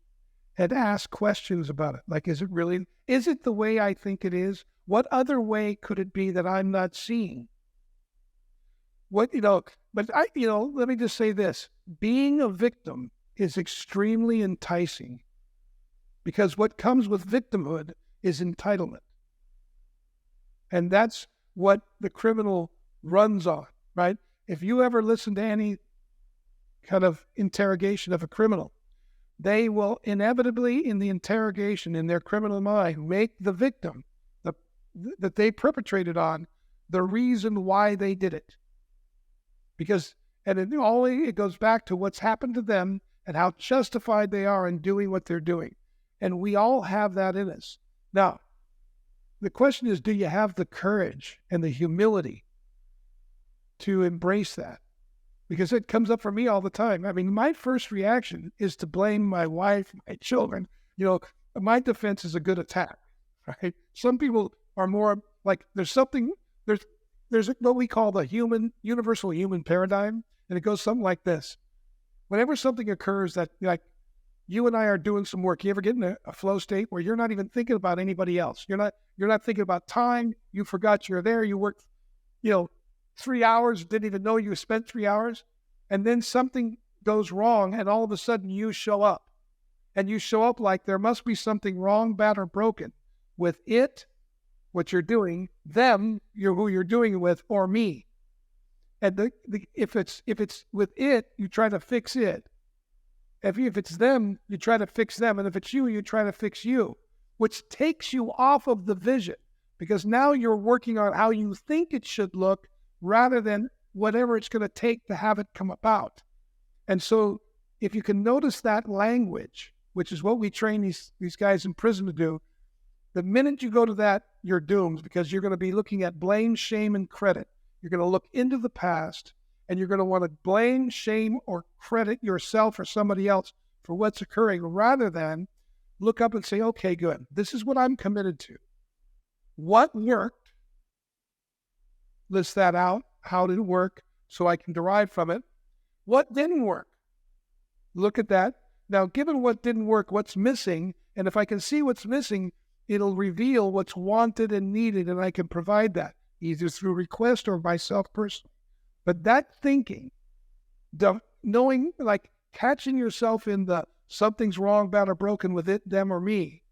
and ask questions about it. Like, is it the way I think it is? What other way could it be that I'm not seeing? But let me just say this. Being a victim is extremely enticing because what comes with victimhood is entitlement. And that's what the criminal runs on, right? If you ever listen to any kind of interrogation of a criminal, they will inevitably, in the interrogation, in their criminal mind, make the victim that they perpetrated on the reason why they did it. It goes back to what's happened to them and how justified they are in doing what they're doing. And we all have that in us. Now, the question is, do you have the courage and the humility to embrace that? Because it comes up for me all the time. I mean, my first reaction is to blame my wife, my children. My defense is a good attack, right? Some people are more like, there's what we call the universal human paradigm, and it goes something like this. Whenever something occurs that, like, you and I are doing some work, you ever get in a flow state where you're not even thinking about anybody else? You're not thinking about time. You forgot you're there. You worked, 3 hours, didn't even know you spent 3 hours, and then something goes wrong, and all of a sudden you show up. And you show up like there must be something wrong, bad, or broken with it, what you're doing, them, who you're doing it with, or me. And if it's with it, you try to fix it. If it's them, you try to fix them. And if it's you, you try to fix you, which takes you off of the vision. because now you're working on how you think it should look rather than whatever it's going to take to have it come about. And so if you can notice that language, which is what we train these guys in prison to do, the minute you go to that, you're doomed, because you're going to be looking at blame, shame, and credit. You're going to look into the past, and you're going to want to blame, shame, or credit yourself or somebody else for what's occurring, rather than look up and say, okay, good. This is what I'm committed to. What worked? List that out. How did it work? So I can derive from it. What didn't work? Look at that. Now, given what didn't work, what's missing? And if I can see what's missing, it'll reveal what's wanted and needed, and I can provide that either through request or myself personally. But that thinking, knowing, like catching yourself in the something's wrong, bad, or broken with it, them, or me.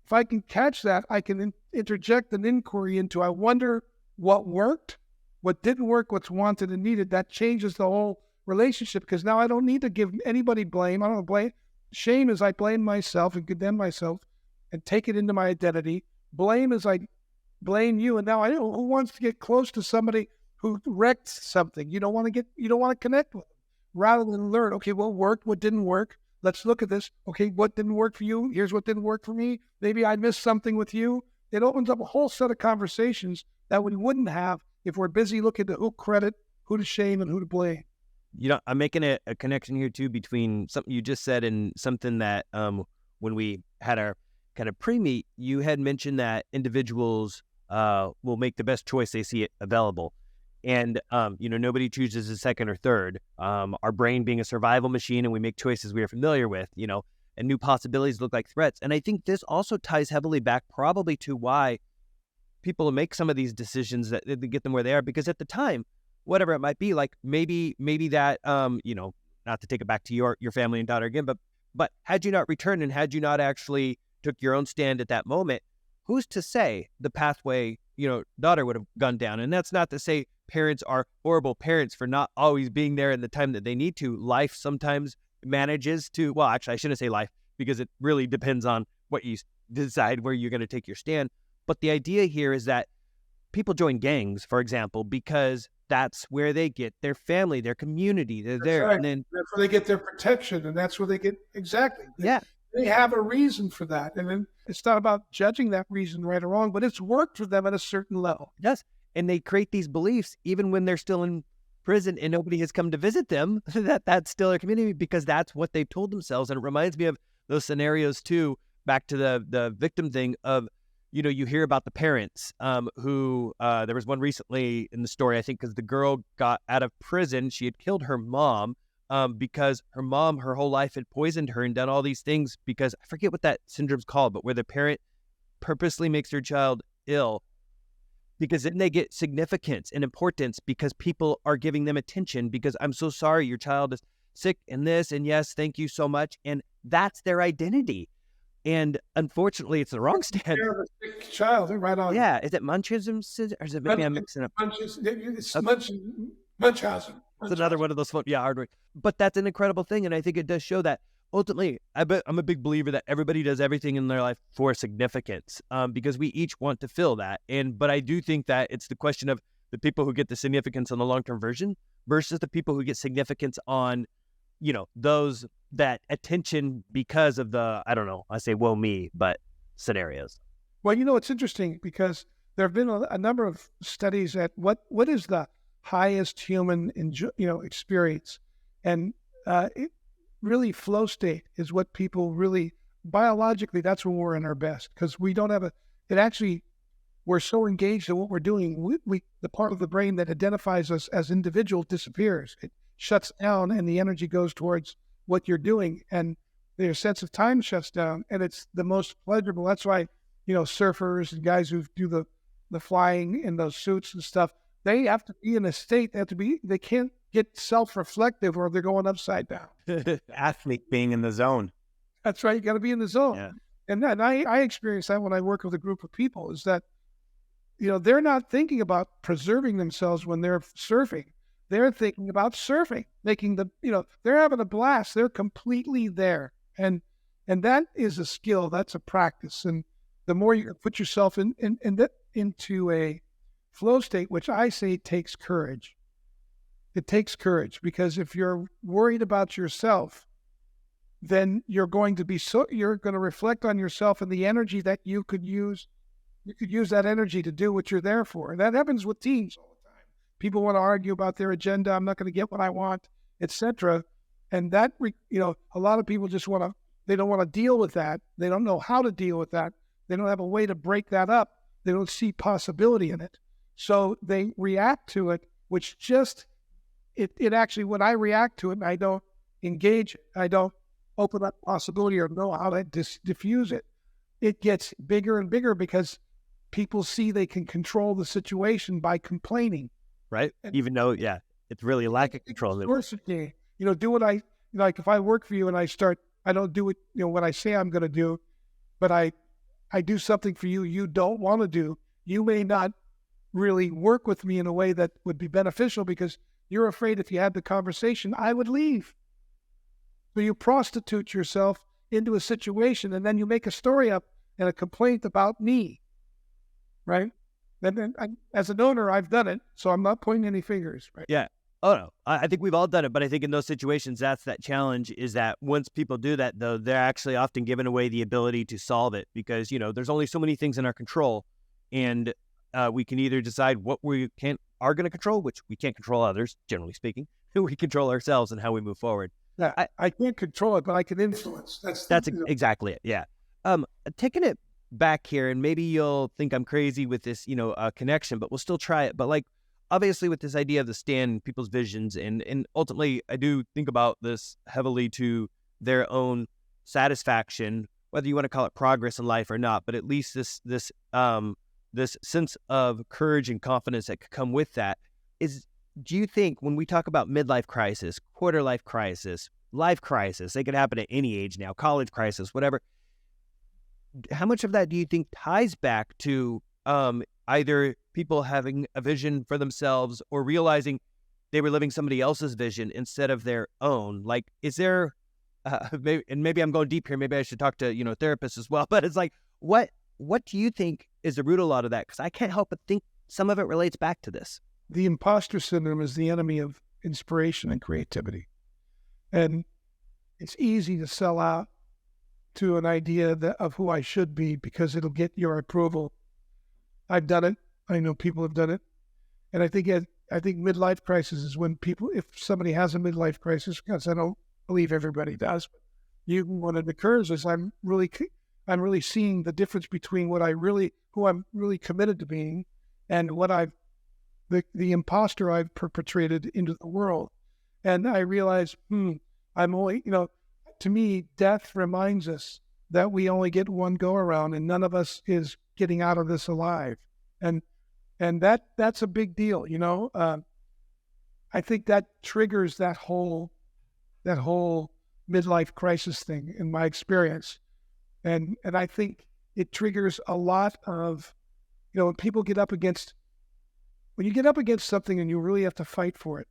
If I can catch that, I can interject an inquiry into, I wonder what worked, what didn't work, what's wanted and needed. That changes the whole relationship, because now I don't need to give anybody blame. I don't blame. Shame is I blame myself and condemn myself and take it into my identity. Blame is I blame you. And now I know who wants to get close to somebody who wrecked something. You don't want to connect with them, rather than learn, okay, what worked, what didn't work. Let's look at this. Okay, what didn't work for you? Here's what didn't work for me. Maybe I missed something with you. It opens up a whole set of conversations that we wouldn't have if we're busy looking to who credit, who to shame, and who to blame. I'm making a connection here too between something you just said and something that when we had our kind of pre-meet, you had mentioned that individuals will make the best choice they see it available. And, nobody chooses a second or third. Our brain being a survival machine, and we make choices we are familiar with, and new possibilities look like threats. And I think this also ties heavily back probably to why people make some of these decisions that get them where they are, because at the time, whatever it might be, like maybe that, not to take it back to your family and daughter again, but had you not returned and had you not actually took your own stand at that moment, who's to say the pathway, daughter would have gone down? And that's not to say parents are horrible parents for not always being there in the time that they need to. Life sometimes manages to, well, actually, I shouldn't say life, because it really depends on what you decide where you're going to take your stand. But the idea here is that people join gangs, for example, because that's where they get their family, their community. They're there. Right. And then that's where they get their protection, and that's where they get, exactly. Yeah. They have a reason for that. And then it's not about judging that reason right or wrong, but it's worked for them at a certain level. Yes. And they create these beliefs even when they're still in prison and nobody has come to visit them, that's still their community, because that's what they've told themselves. And it reminds me of those scenarios too, back to the victim thing of, you hear about the parents who, there was one recently in the story, I think, because the girl got out of prison. She had killed her mom because her mom, her whole life, had poisoned her and done all these things, because I forget what that syndrome's called, but where the parent purposely makes their child ill, because then they get significance and importance because people are giving them attention, because I'm so sorry your child is sick and this, and yes, thank you so much. And that's their identity. And unfortunately, it's the wrong stand. They're a sick child, they're right on. Yeah. Is it Munchausen syndrome? Or is it, maybe I'm mixing up? It's Okay. Munchausen. It's another one of those, hard words. But that's an incredible thing. And I think it does show that ultimately, I'm a big believer that everybody does everything in their life for significance, because we each want to fill that. But I do think that it's the question of the people who get the significance on the long-term version versus the people who get significance on, those that attention because of the, I don't know, I say, woe me, but scenarios. Well, it's interesting because there have been a number of studies at what is the highest human experience, and it really flow state is what people really biologically, that's when we're in our best, because we don't have we're so engaged in what we're doing. We the part of the brain that identifies us as individuals disappears. It shuts down, and the energy goes towards what you're doing, and their sense of time shuts down, and it's the most pleasurable. That's why surfers and guys who do the flying in those suits and stuff, they have to be in a state. They can't get self-reflective or they're going upside down. Athlete being in the zone. That's right. You got to be in the zone. Yeah. And then I experience that when I work with a group of people, is that, they're not thinking about preserving themselves when they're surfing. They're thinking about surfing, they're having a blast. They're completely there. And that is a skill. That's a practice. And the more you put yourself into a flow state, which I say takes courage. It takes courage, because if you're worried about yourself, then you're going to reflect on yourself and the energy that you could use. You could use that energy to do what you're there for. And that happens with teams all the time. People want to argue about their agenda. I'm not going to get what I want, etc. And that, a lot of people they don't want to deal with that. They don't know how to deal with that. They don't have a way to break that up. They don't see possibility in it. So they react to it, which it actually, when I react to it and I don't engage it, I don't open up possibility or know how to diffuse it, it gets bigger and bigger because people see they can control the situation by complaining. Right? Even though, it's really a lack of control. Do what like if I work for you and I don't do it, what I say I'm going to do, but I do something for you you don't want to do. You may not really work with me in a way that would be beneficial because you're afraid if you had the conversation, I would leave. So you prostitute yourself into a situation, and then you make a story up and a complaint about me, right? And then as an owner, I've done it, so I'm not pointing any fingers, right? Yeah. Oh, no. I think we've all done it, but I think in those situations, that's that challenge, is that once people do that, though, they're actually often given away the ability to solve it because, there's only so many things in our control, and we can either decide what we are going to control, which we can't control others, generally speaking. We control ourselves and how we move forward. Yeah, I can't control it, but I can influence. That's exactly it. Yeah. Taking it back here, and maybe you'll think I'm crazy with this, connection, but we'll still try it. But obviously with this idea of the stand, people's visions, and ultimately I do think about this heavily to their own satisfaction, whether you want to call it progress in life or not, but at least this sense of courage and confidence that could come with that do you think when we talk about midlife crisis, quarter life crisis, life crisis, they could happen at any age now, college crisis, whatever, how much of that do you think ties back to either people having a vision for themselves or realizing they were living somebody else's vision instead of their own? Is there, maybe I'm going deep here, maybe I should talk to, therapists as well, but it's what do you think is the root of a lot of that? Because I can't help but think some of it relates back to this. The imposter syndrome is the enemy of inspiration and creativity. And it's easy to sell out to an idea of who I should be because it'll get your approval. I've done it. I know people have done it. And I think midlife crisis is when if somebody has a midlife crisis, because I don't believe everybody does, but when it occurs is I'm really seeing the difference between who I'm really committed to being and what the imposter I've perpetrated into the world. And I realize, I'm only, to me, death reminds us that we only get one go around and none of us is getting out of this alive. And that's a big deal, I think that triggers that whole midlife crisis thing in my experience. And I think it triggers a lot of, when people when you get up against something and you really have to fight for it,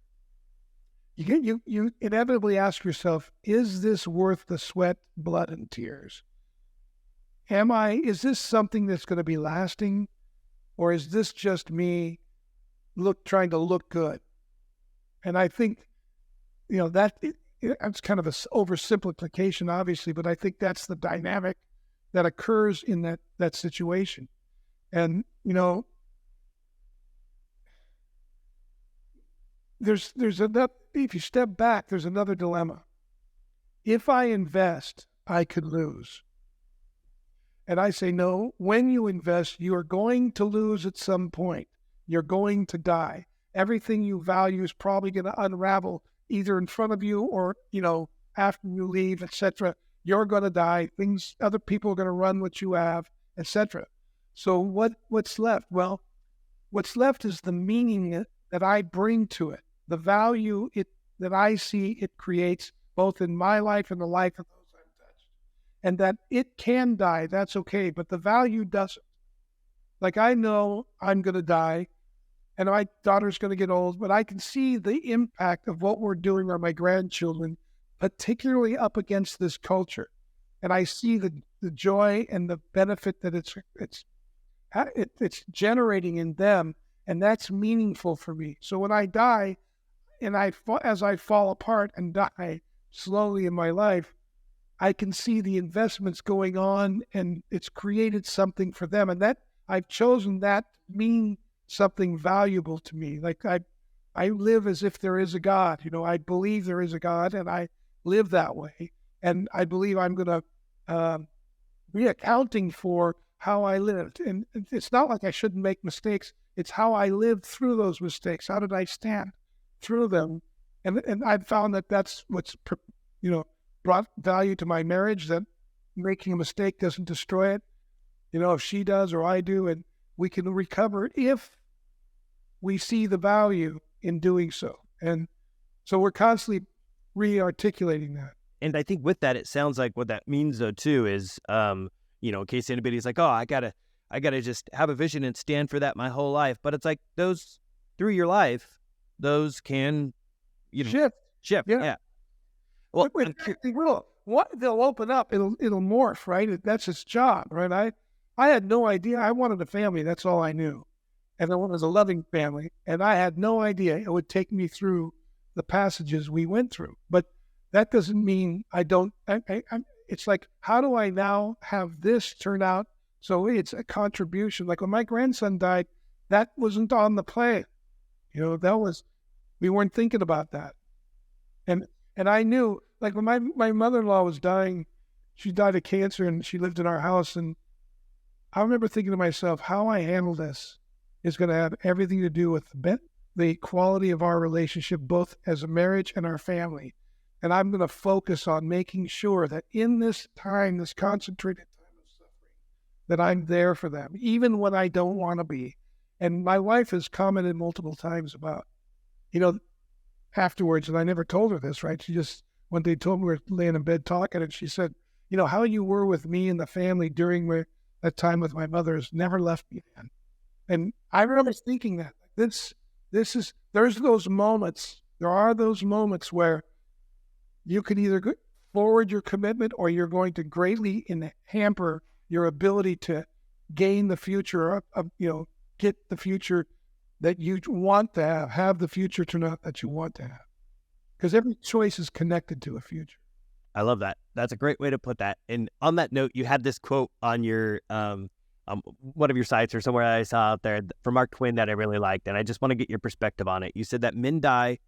you inevitably ask yourself, is this worth the sweat, blood, and tears? Is this something that's going to be lasting? Or is this just me trying to look good? And I think, that's kind of an oversimplification, obviously, but I think that's the dynamic that occurs in that situation. And, there's another, if you step back, there's another dilemma. If I invest, I could lose. And I say, no, when you invest, you are going to lose at some point. You're going to die. Everything you value is probably going to unravel either in front of you or, after you leave, etc. You're going to die. Other people are going to run what you have, etc. So what's left? Well, what's left is the meaning that I bring to it, the value that I see it creates both in my life and the life of those I've touched. And that it can die, that's okay, but the value doesn't. I know I'm going to die and my daughter's going to get old, but I can see the impact of what we're doing on my grandchildren, particularly up against this culture. and I see the joy and the benefit that it's generating in them, and that's meaningful for me. So when I die, and as I fall apart and die slowly in my life, I can see the investments going on, and it's created something for them, and that I've chosen that to mean something valuable to me. Like I live as if there is a God. I believe there is a God, and I live that way, and I believe I'm going to be accounting for how I lived. And it's not like I shouldn't make mistakes. It's how I lived through those mistakes. How did I stand through them? And I've found that that's what's brought value to my marriage, that making a mistake doesn't destroy it. If she does or I do, and we can recover it if we see the value in doing so. And so we're constantly re-articulating that. And I think with that, it sounds like what that means though too is, in case anybody's like, oh, I gotta just have a vision and stand for that my whole life. But it's like those through your life, those can, shift. Yeah. Well, they'll open up. It'll morph, right? That's its job, right? I had no idea. I wanted a family. That's all I knew. And I wanted a loving family. And I had no idea it would take me through the passages we went through. But that doesn't mean I don't. It's like, how do I now have this turn out so it's a contribution? Like when my grandson died, that wasn't on the plan. We weren't thinking about that. And I knew, like when my mother-in-law was dying, she died of cancer and she lived in our house. And I remember thinking to myself, how I handle this is going to have everything to do with the quality of our relationship, both as a marriage and our family. And I'm going to focus on making sure that in this time, this concentrated time of suffering, that I'm there for them, even when I don't want to be. And my wife has commented multiple times about, afterwards, and I never told her this, right? She just one day told me we were laying in bed talking, and she said, how you were with me and the family during that time with my mother has never left me, man. And I remember thinking that there are those moments where you could either go forward your commitment or you're going to greatly hamper your ability to gain the future, get the future that you want to have the future turn out that you want to have. Because every choice is connected to a future. I love that. That's a great way to put that. And on that note, you had this quote on your one of your sites or somewhere I saw out there from Mark Twain that I really liked, and I just want to get your perspective on it. You said that men die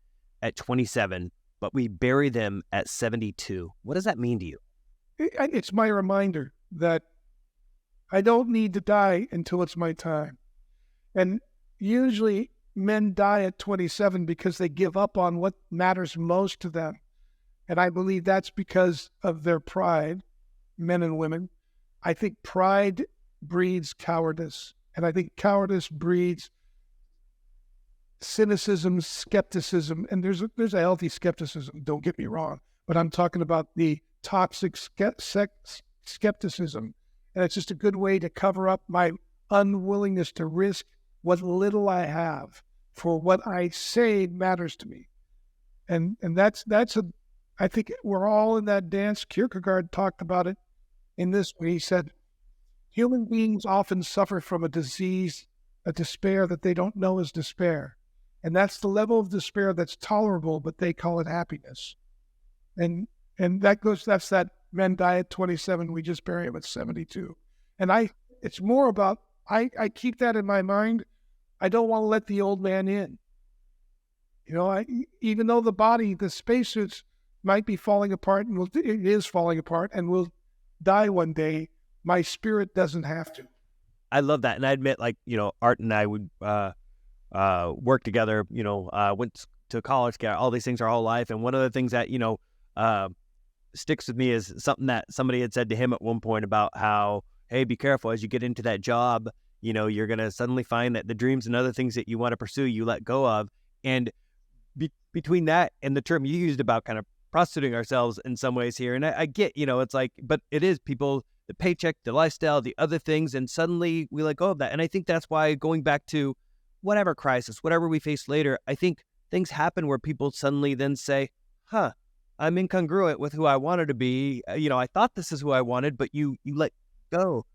at 27, but we bury them at 72. What does that mean to you? It's my reminder that I don't need to die until it's my time. And usually men die at 27 because they give up on what matters most to them. And I believe that's because of their pride, men and women. I think pride breeds cowardice. And I think cowardice breeds cynicism, skepticism. And there's a healthy skepticism, don't get me wrong. But I'm talking about the toxic skepticism. And it's just a good way to cover up my unwillingness to risk what little I have for what I say matters to me. And I think we're all in that dance. Kierkegaard talked about it in this way. He said, human beings often suffer from a disease, a despair that they don't know is despair. And that's the level of despair that's tolerable, but they call it happiness. And that's that men die at 27, we just bury them at 72. And it's more about, I keep that in my mind. I don't want to let the old man in. Even though the spacesuits might be falling apart, and it is falling apart, and will die one day, my spirit doesn't have to. I love that. And I admit, Art and I would work together, went to college together, all these things our whole life. And one of the things that, sticks with me is something that somebody had said to him at one point about how, hey, be careful as you get into that job, you're going to suddenly find that the dreams and other things that you want to pursue, you let go of. And between that and the term you used about kind of prostituting ourselves in some ways here. And I get, it's like, but it is people, the paycheck, the lifestyle, the other things, and suddenly we let go of that. And I think that's why, going back to whatever crisis, whatever we face later, I think things happen where people suddenly then say, I'm incongruent with who I wanted to be. I thought this is who I wanted, but you let go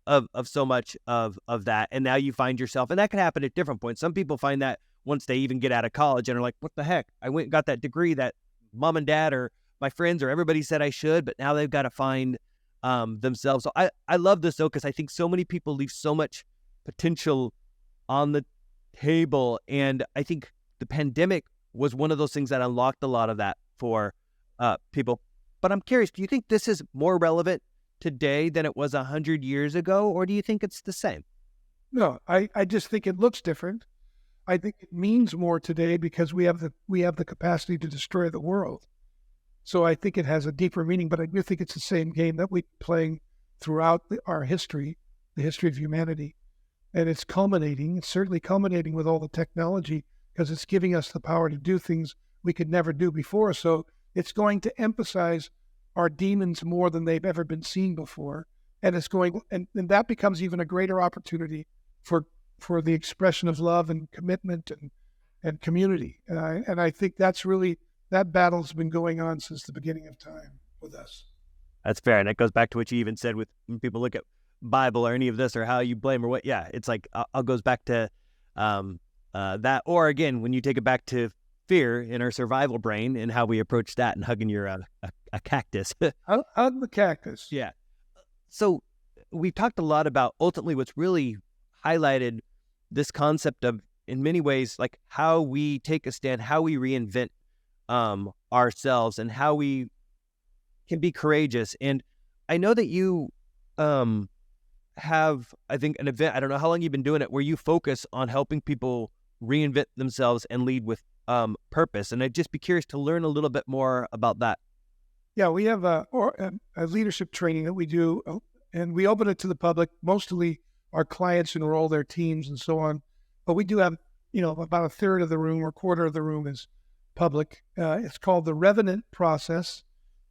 of so much of that. And now you find yourself, and that can happen at different points. Some people find that once they even get out of college and are like, what the heck? I went and got that degree that mom and dad or my friends or everybody said I should, but now they've got to find themselves. So I love this though, because I think so many people leave so much potential on the table. And I think the pandemic was one of those things that unlocked a lot of that for people. But I'm curious, do you think this is more relevant today than it was 100 years ago, or do you think it's the same? No, I just think it looks different. I think it means more today because we have the capacity to destroy the world. So I think it has a deeper meaning, but I do think it's the same game that we've been playing throughout our history, the history of humanity. And it's certainly culminating with all the technology, because it's giving us the power to do things we could never do before. So it's going to emphasize our demons more than they've ever been seen before. And and that becomes even a greater opportunity for the expression of love and commitment and community. And I think that battle's been going on since the beginning of time with us. That's fair. And that goes back to what you even said with when people look at Bible or any of this or how you blame or what. Yeah, it's like, I'll goes back to that. Or again, when you take it back to fear in our survival brain and how we approach that and hugging your a cactus. Hug the cactus. Yeah. So we've talked a lot about ultimately what's really highlighted this concept of, in many ways, like how we take a stand, how we reinvent ourselves, and how we can be courageous. And I know that you have, I think, an event, I don't know how long you've been doing it, where you focus on helping people reinvent themselves and lead with purpose. And I'd just be curious to learn a little bit more about that. Yeah, we have a leadership training that we do, and we open it to the public. Mostly our clients enroll their teams and so on. But we do have, about a third of the room or quarter of the room is public. It's called the Revenant Process,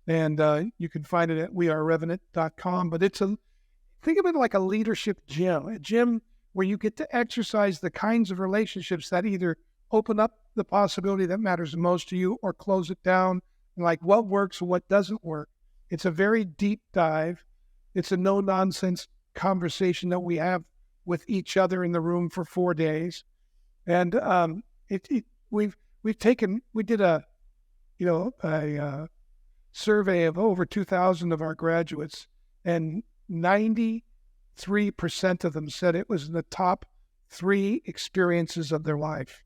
and you can find it at wearerevenant.com. But think of it like a leadership gym, a gym where you get to exercise the kinds of relationships that either open up the possibility that matters the most to you or close it down, like what works and what doesn't work. It's a very deep dive. It's a no-nonsense conversation that we have with each other in the room for 4 days. And we did a survey of over 2,000 of our graduates, and 93% of them said it was in the top 3 experiences of their life.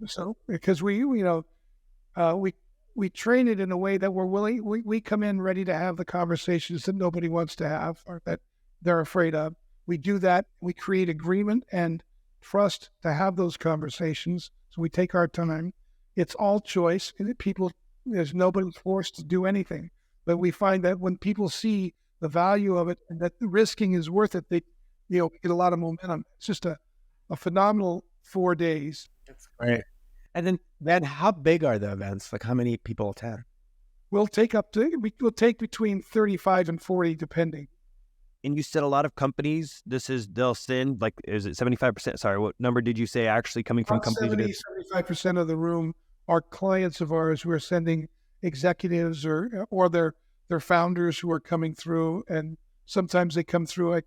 So because we train it in a way that we're willing, we come in ready to have the conversations that nobody wants to have or that they're afraid of. We do that. We create agreement and trust to have those conversations. So we take our time. It's all choice. And there's nobody forced to do anything. But we find that when people see the value of it and that the risking is worth it, they get a lot of momentum. It's just a phenomenal 4 days. That's great. And then how big are the events? Like how many people attend? We'll take between 35 and 40, depending. And you said a lot of companies, they'll send, like, is it 75%? Sorry, what number did you say actually coming from companies? 75% of the room are clients of ours who are sending executives or their founders who are coming through. And sometimes they come through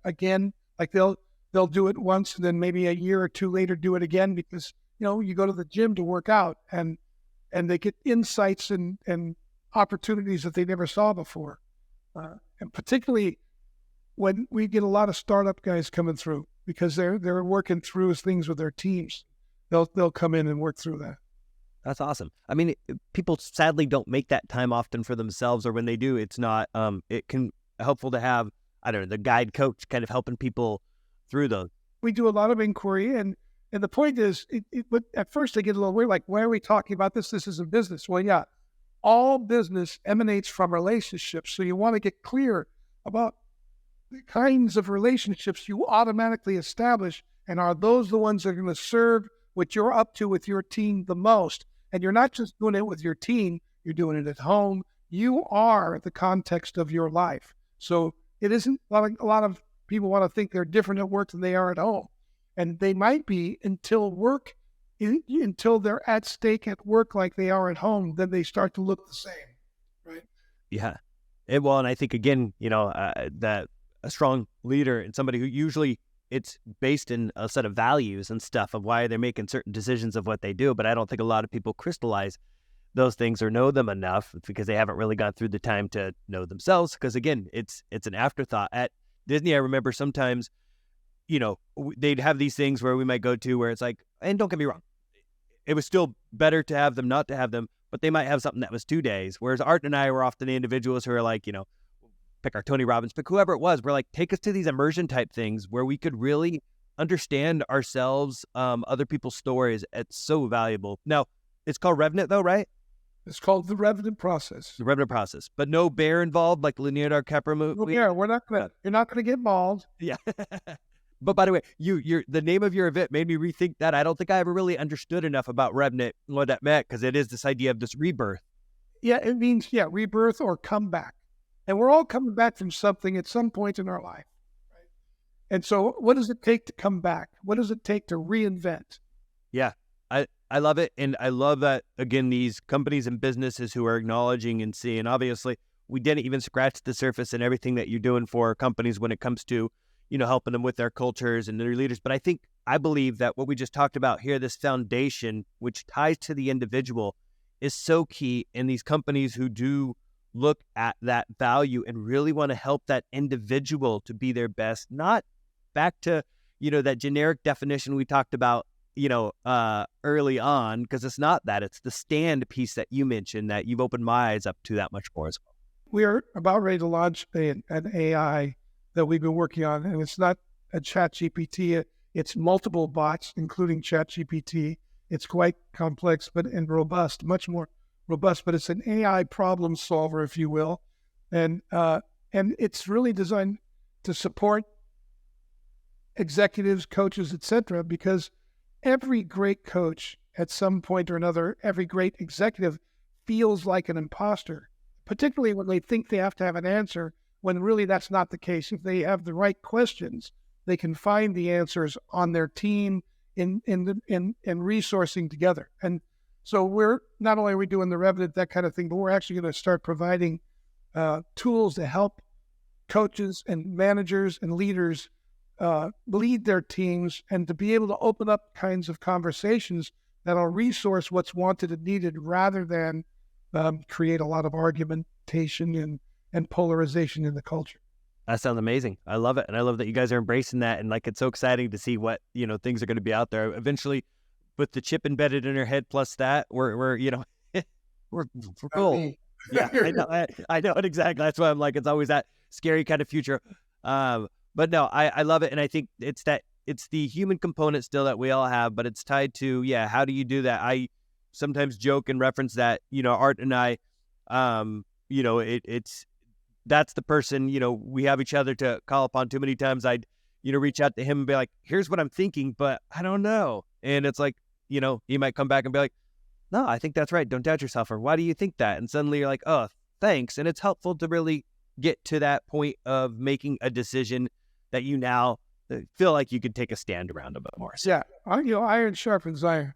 again, like they'll do it once and then maybe a year or 2 later do it again because, you go to the gym to work out and they get insights and opportunities that they never saw before. And particularly when we get a lot of startup guys coming through because they're working through things with their teams, they'll come in and work through that. That's awesome. I mean, people sadly don't make that time often for themselves, or when they do, it's not. It can helpful to have, I don't know, the guide coach kind of helping people through those. We do a lot of inquiry, and the point is, but at first they get a little weird, like, why are we talking about this? This isn't business. Well, yeah, all business emanates from relationships, so you want to get clear about the kinds of relationships you automatically establish, and are those the ones that are going to serve what you're up to with your team the most? And you're not just doing it with your team, you're doing it at home. You are the context of your life. So it isn't like a lot of people want to think they're different at work than they are at home. And they might be until work until they're at stake at work like they are at home, then they start to look the same, right? Yeah. And I think, again, that a strong leader and somebody who usually it's based in a set of values and stuff of why they're making certain decisions of what they do. But I don't think a lot of people crystallize those things or know them enough because they haven't really gone through the time to know themselves. Because again, it's an afterthought. At Disney, I remember sometimes, they'd have these things where we might go to where it's like, and don't get me wrong, it was still better to have them, not to have them, but they might have something that was 2 days. Whereas Art and I were often the individuals who are like, pick our Tony Robbins, pick whoever it was. We're like, take us to these immersion type things where we could really understand ourselves, other people's stories. It's so valuable. Now, it's called Revenant though, right? It's called the Revenant Process. The Revenant Process, but no bear involved like Leonardo DiCaprio movie. Yeah, you're not gonna get mauled. Yeah. But by the way, the name of your event made me rethink that. I don't think I ever really understood enough about Revenant and what that meant, because it is this idea of this rebirth. Yeah, it means rebirth or comeback. And we're all coming back from something at some point in our life. Right? And so what does it take to come back? What does it take to reinvent? Yeah, I love it. And I love that, again, these companies and businesses who are acknowledging and seeing, obviously, we didn't even scratch the surface and everything that you're doing for companies when it comes to, helping them with their cultures and their leaders. But I believe that what we just talked about here, this foundation, which ties to the individual, is so key. And these companies who do look at that value and really want to help that individual to be their best, not back to, that generic definition we talked about, early on, because it's not that. It's the stand piece that you mentioned that you've opened my eyes up to that much more as well. We are about ready to launch an AI that we've been working on, and it's not a ChatGPT. It's multiple bots, including ChatGPT. It's quite complex and robust, much more robust, but it's an AI problem solver, if you will. And it's really designed to support executives, coaches, etc., because every great coach at some point or another, every great executive feels like an imposter, particularly when they think they have to have an answer, when really that's not the case. If they have the right questions, they can find the answers on their team in resourcing together. And so we're not only are we doing the Revenant, that kind of thing, but we're actually going to start providing tools to help coaches and managers and leaders lead their teams, and to be able to open up kinds of conversations that'll resource what's wanted and needed, rather than create a lot of argumentation and polarization in the culture. That sounds amazing. I love it. And I love that you guys are embracing that. And it's so exciting to see what, things are going to be out there. Eventually, with the chip embedded in our head, plus that, we're we're cool. Yeah, I know it exactly. That's why I'm like, it's always that scary kind of future. But no, I love it. And I think it's the human component still that we all have, but it's tied to, how do you do that? I sometimes joke and reference that, Art and I, that's the person, we have each other to call upon. Too many times I'd, reach out to him and be like, here's what I'm thinking, but I don't know. And it's like, he might come back and be like, no, I think that's right. Don't doubt yourself. Or why do you think that? And suddenly you're like, oh, thanks. And it's helpful to really get to that point of making a decision that you now feel like you could take a stand around a bit more. So, yeah. Iron sharpens iron.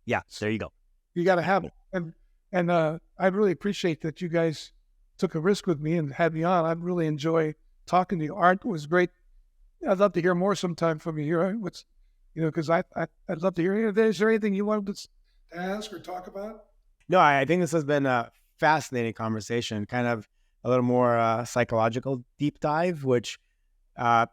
Yeah. There you go. You got to have it. And I really appreciate that you guys took a risk with me and had me on. I really enjoy talking to you. Art was great. I'd love to hear more sometime from you here. Because I'd love to hear. Is there anything you wanted to ask or talk about? No, I think this has been a fascinating conversation, kind of a little more psychological deep dive, which, I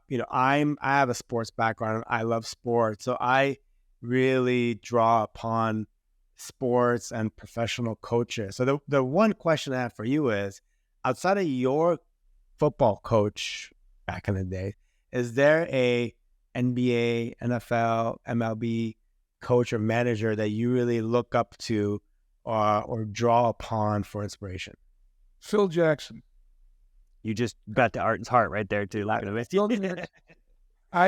have a sports background. I love sports. So I really draw upon sports and professional coaches. So the one question I have for you is, outside of your football coach back in the day, is there a NBA, NFL, MLB coach or manager that you really look up to or draw upon for inspiration? Phil Jackson. You just got to Art's heart right there too. I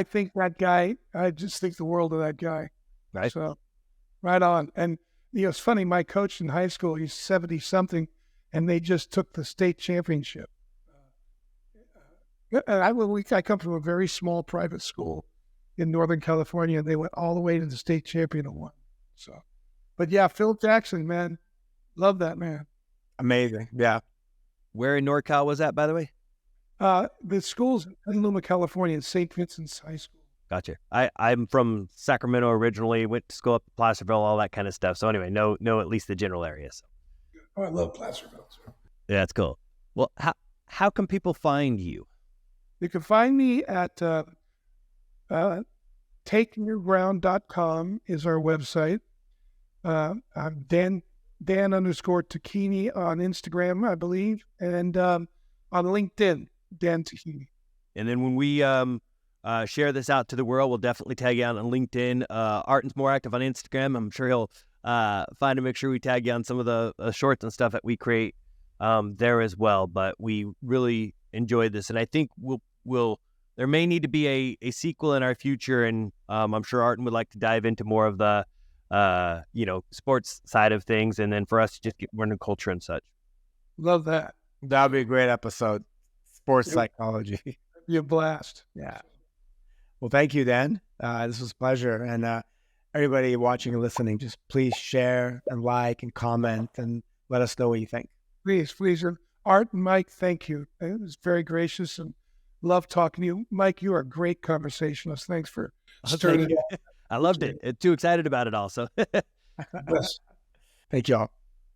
think that guy, I just think the world of that guy. Right. So, right on. And it's funny, my coach in high school, he's 70-something, and they just took the state championship. And I come from a very small private school in Northern California, and they went all the way to the state champion and won. So, but yeah, Phil Jackson, man, love that man. Amazing. Yeah. Where in NorCal was that, by the way? The school's in Petaluma, California, St. Vincent's High School. Gotcha. I'm from Sacramento originally, went to school up in Placerville, all that kind of stuff. So anyway, know at least the general area. So. Oh, I love Placerville. Yeah, that's cool. Well, how can people find you? You can find me at takeyourground.com is our website. I'm Dan _Tocchini on Instagram, I believe, and on LinkedIn, Dan Tocchini. And then when we share this out to the world, we'll definitely tag you on LinkedIn. Arten's more active on Instagram. I'm sure he'll find and make sure we tag you on some of the shorts and stuff that we create there as well. But we really enjoyed this, and I think we'll there may need to be a sequel in our future, and I'm sure Arten would like to dive into more of the sports side of things, and then for us to just get more into culture and such. Love that. That would be a great episode. Sports psychology. Be a blast. Yeah. Well, thank you, Dan. This was a pleasure. And everybody watching and listening, just please share and like and comment and let us know what you think. Please. Art and Mike, thank you. It was very gracious and love talking to you. Mike, you are a great conversationalist. Thanks for stirring it up. I loved it. Too excited about it also. Yes. Thank you all.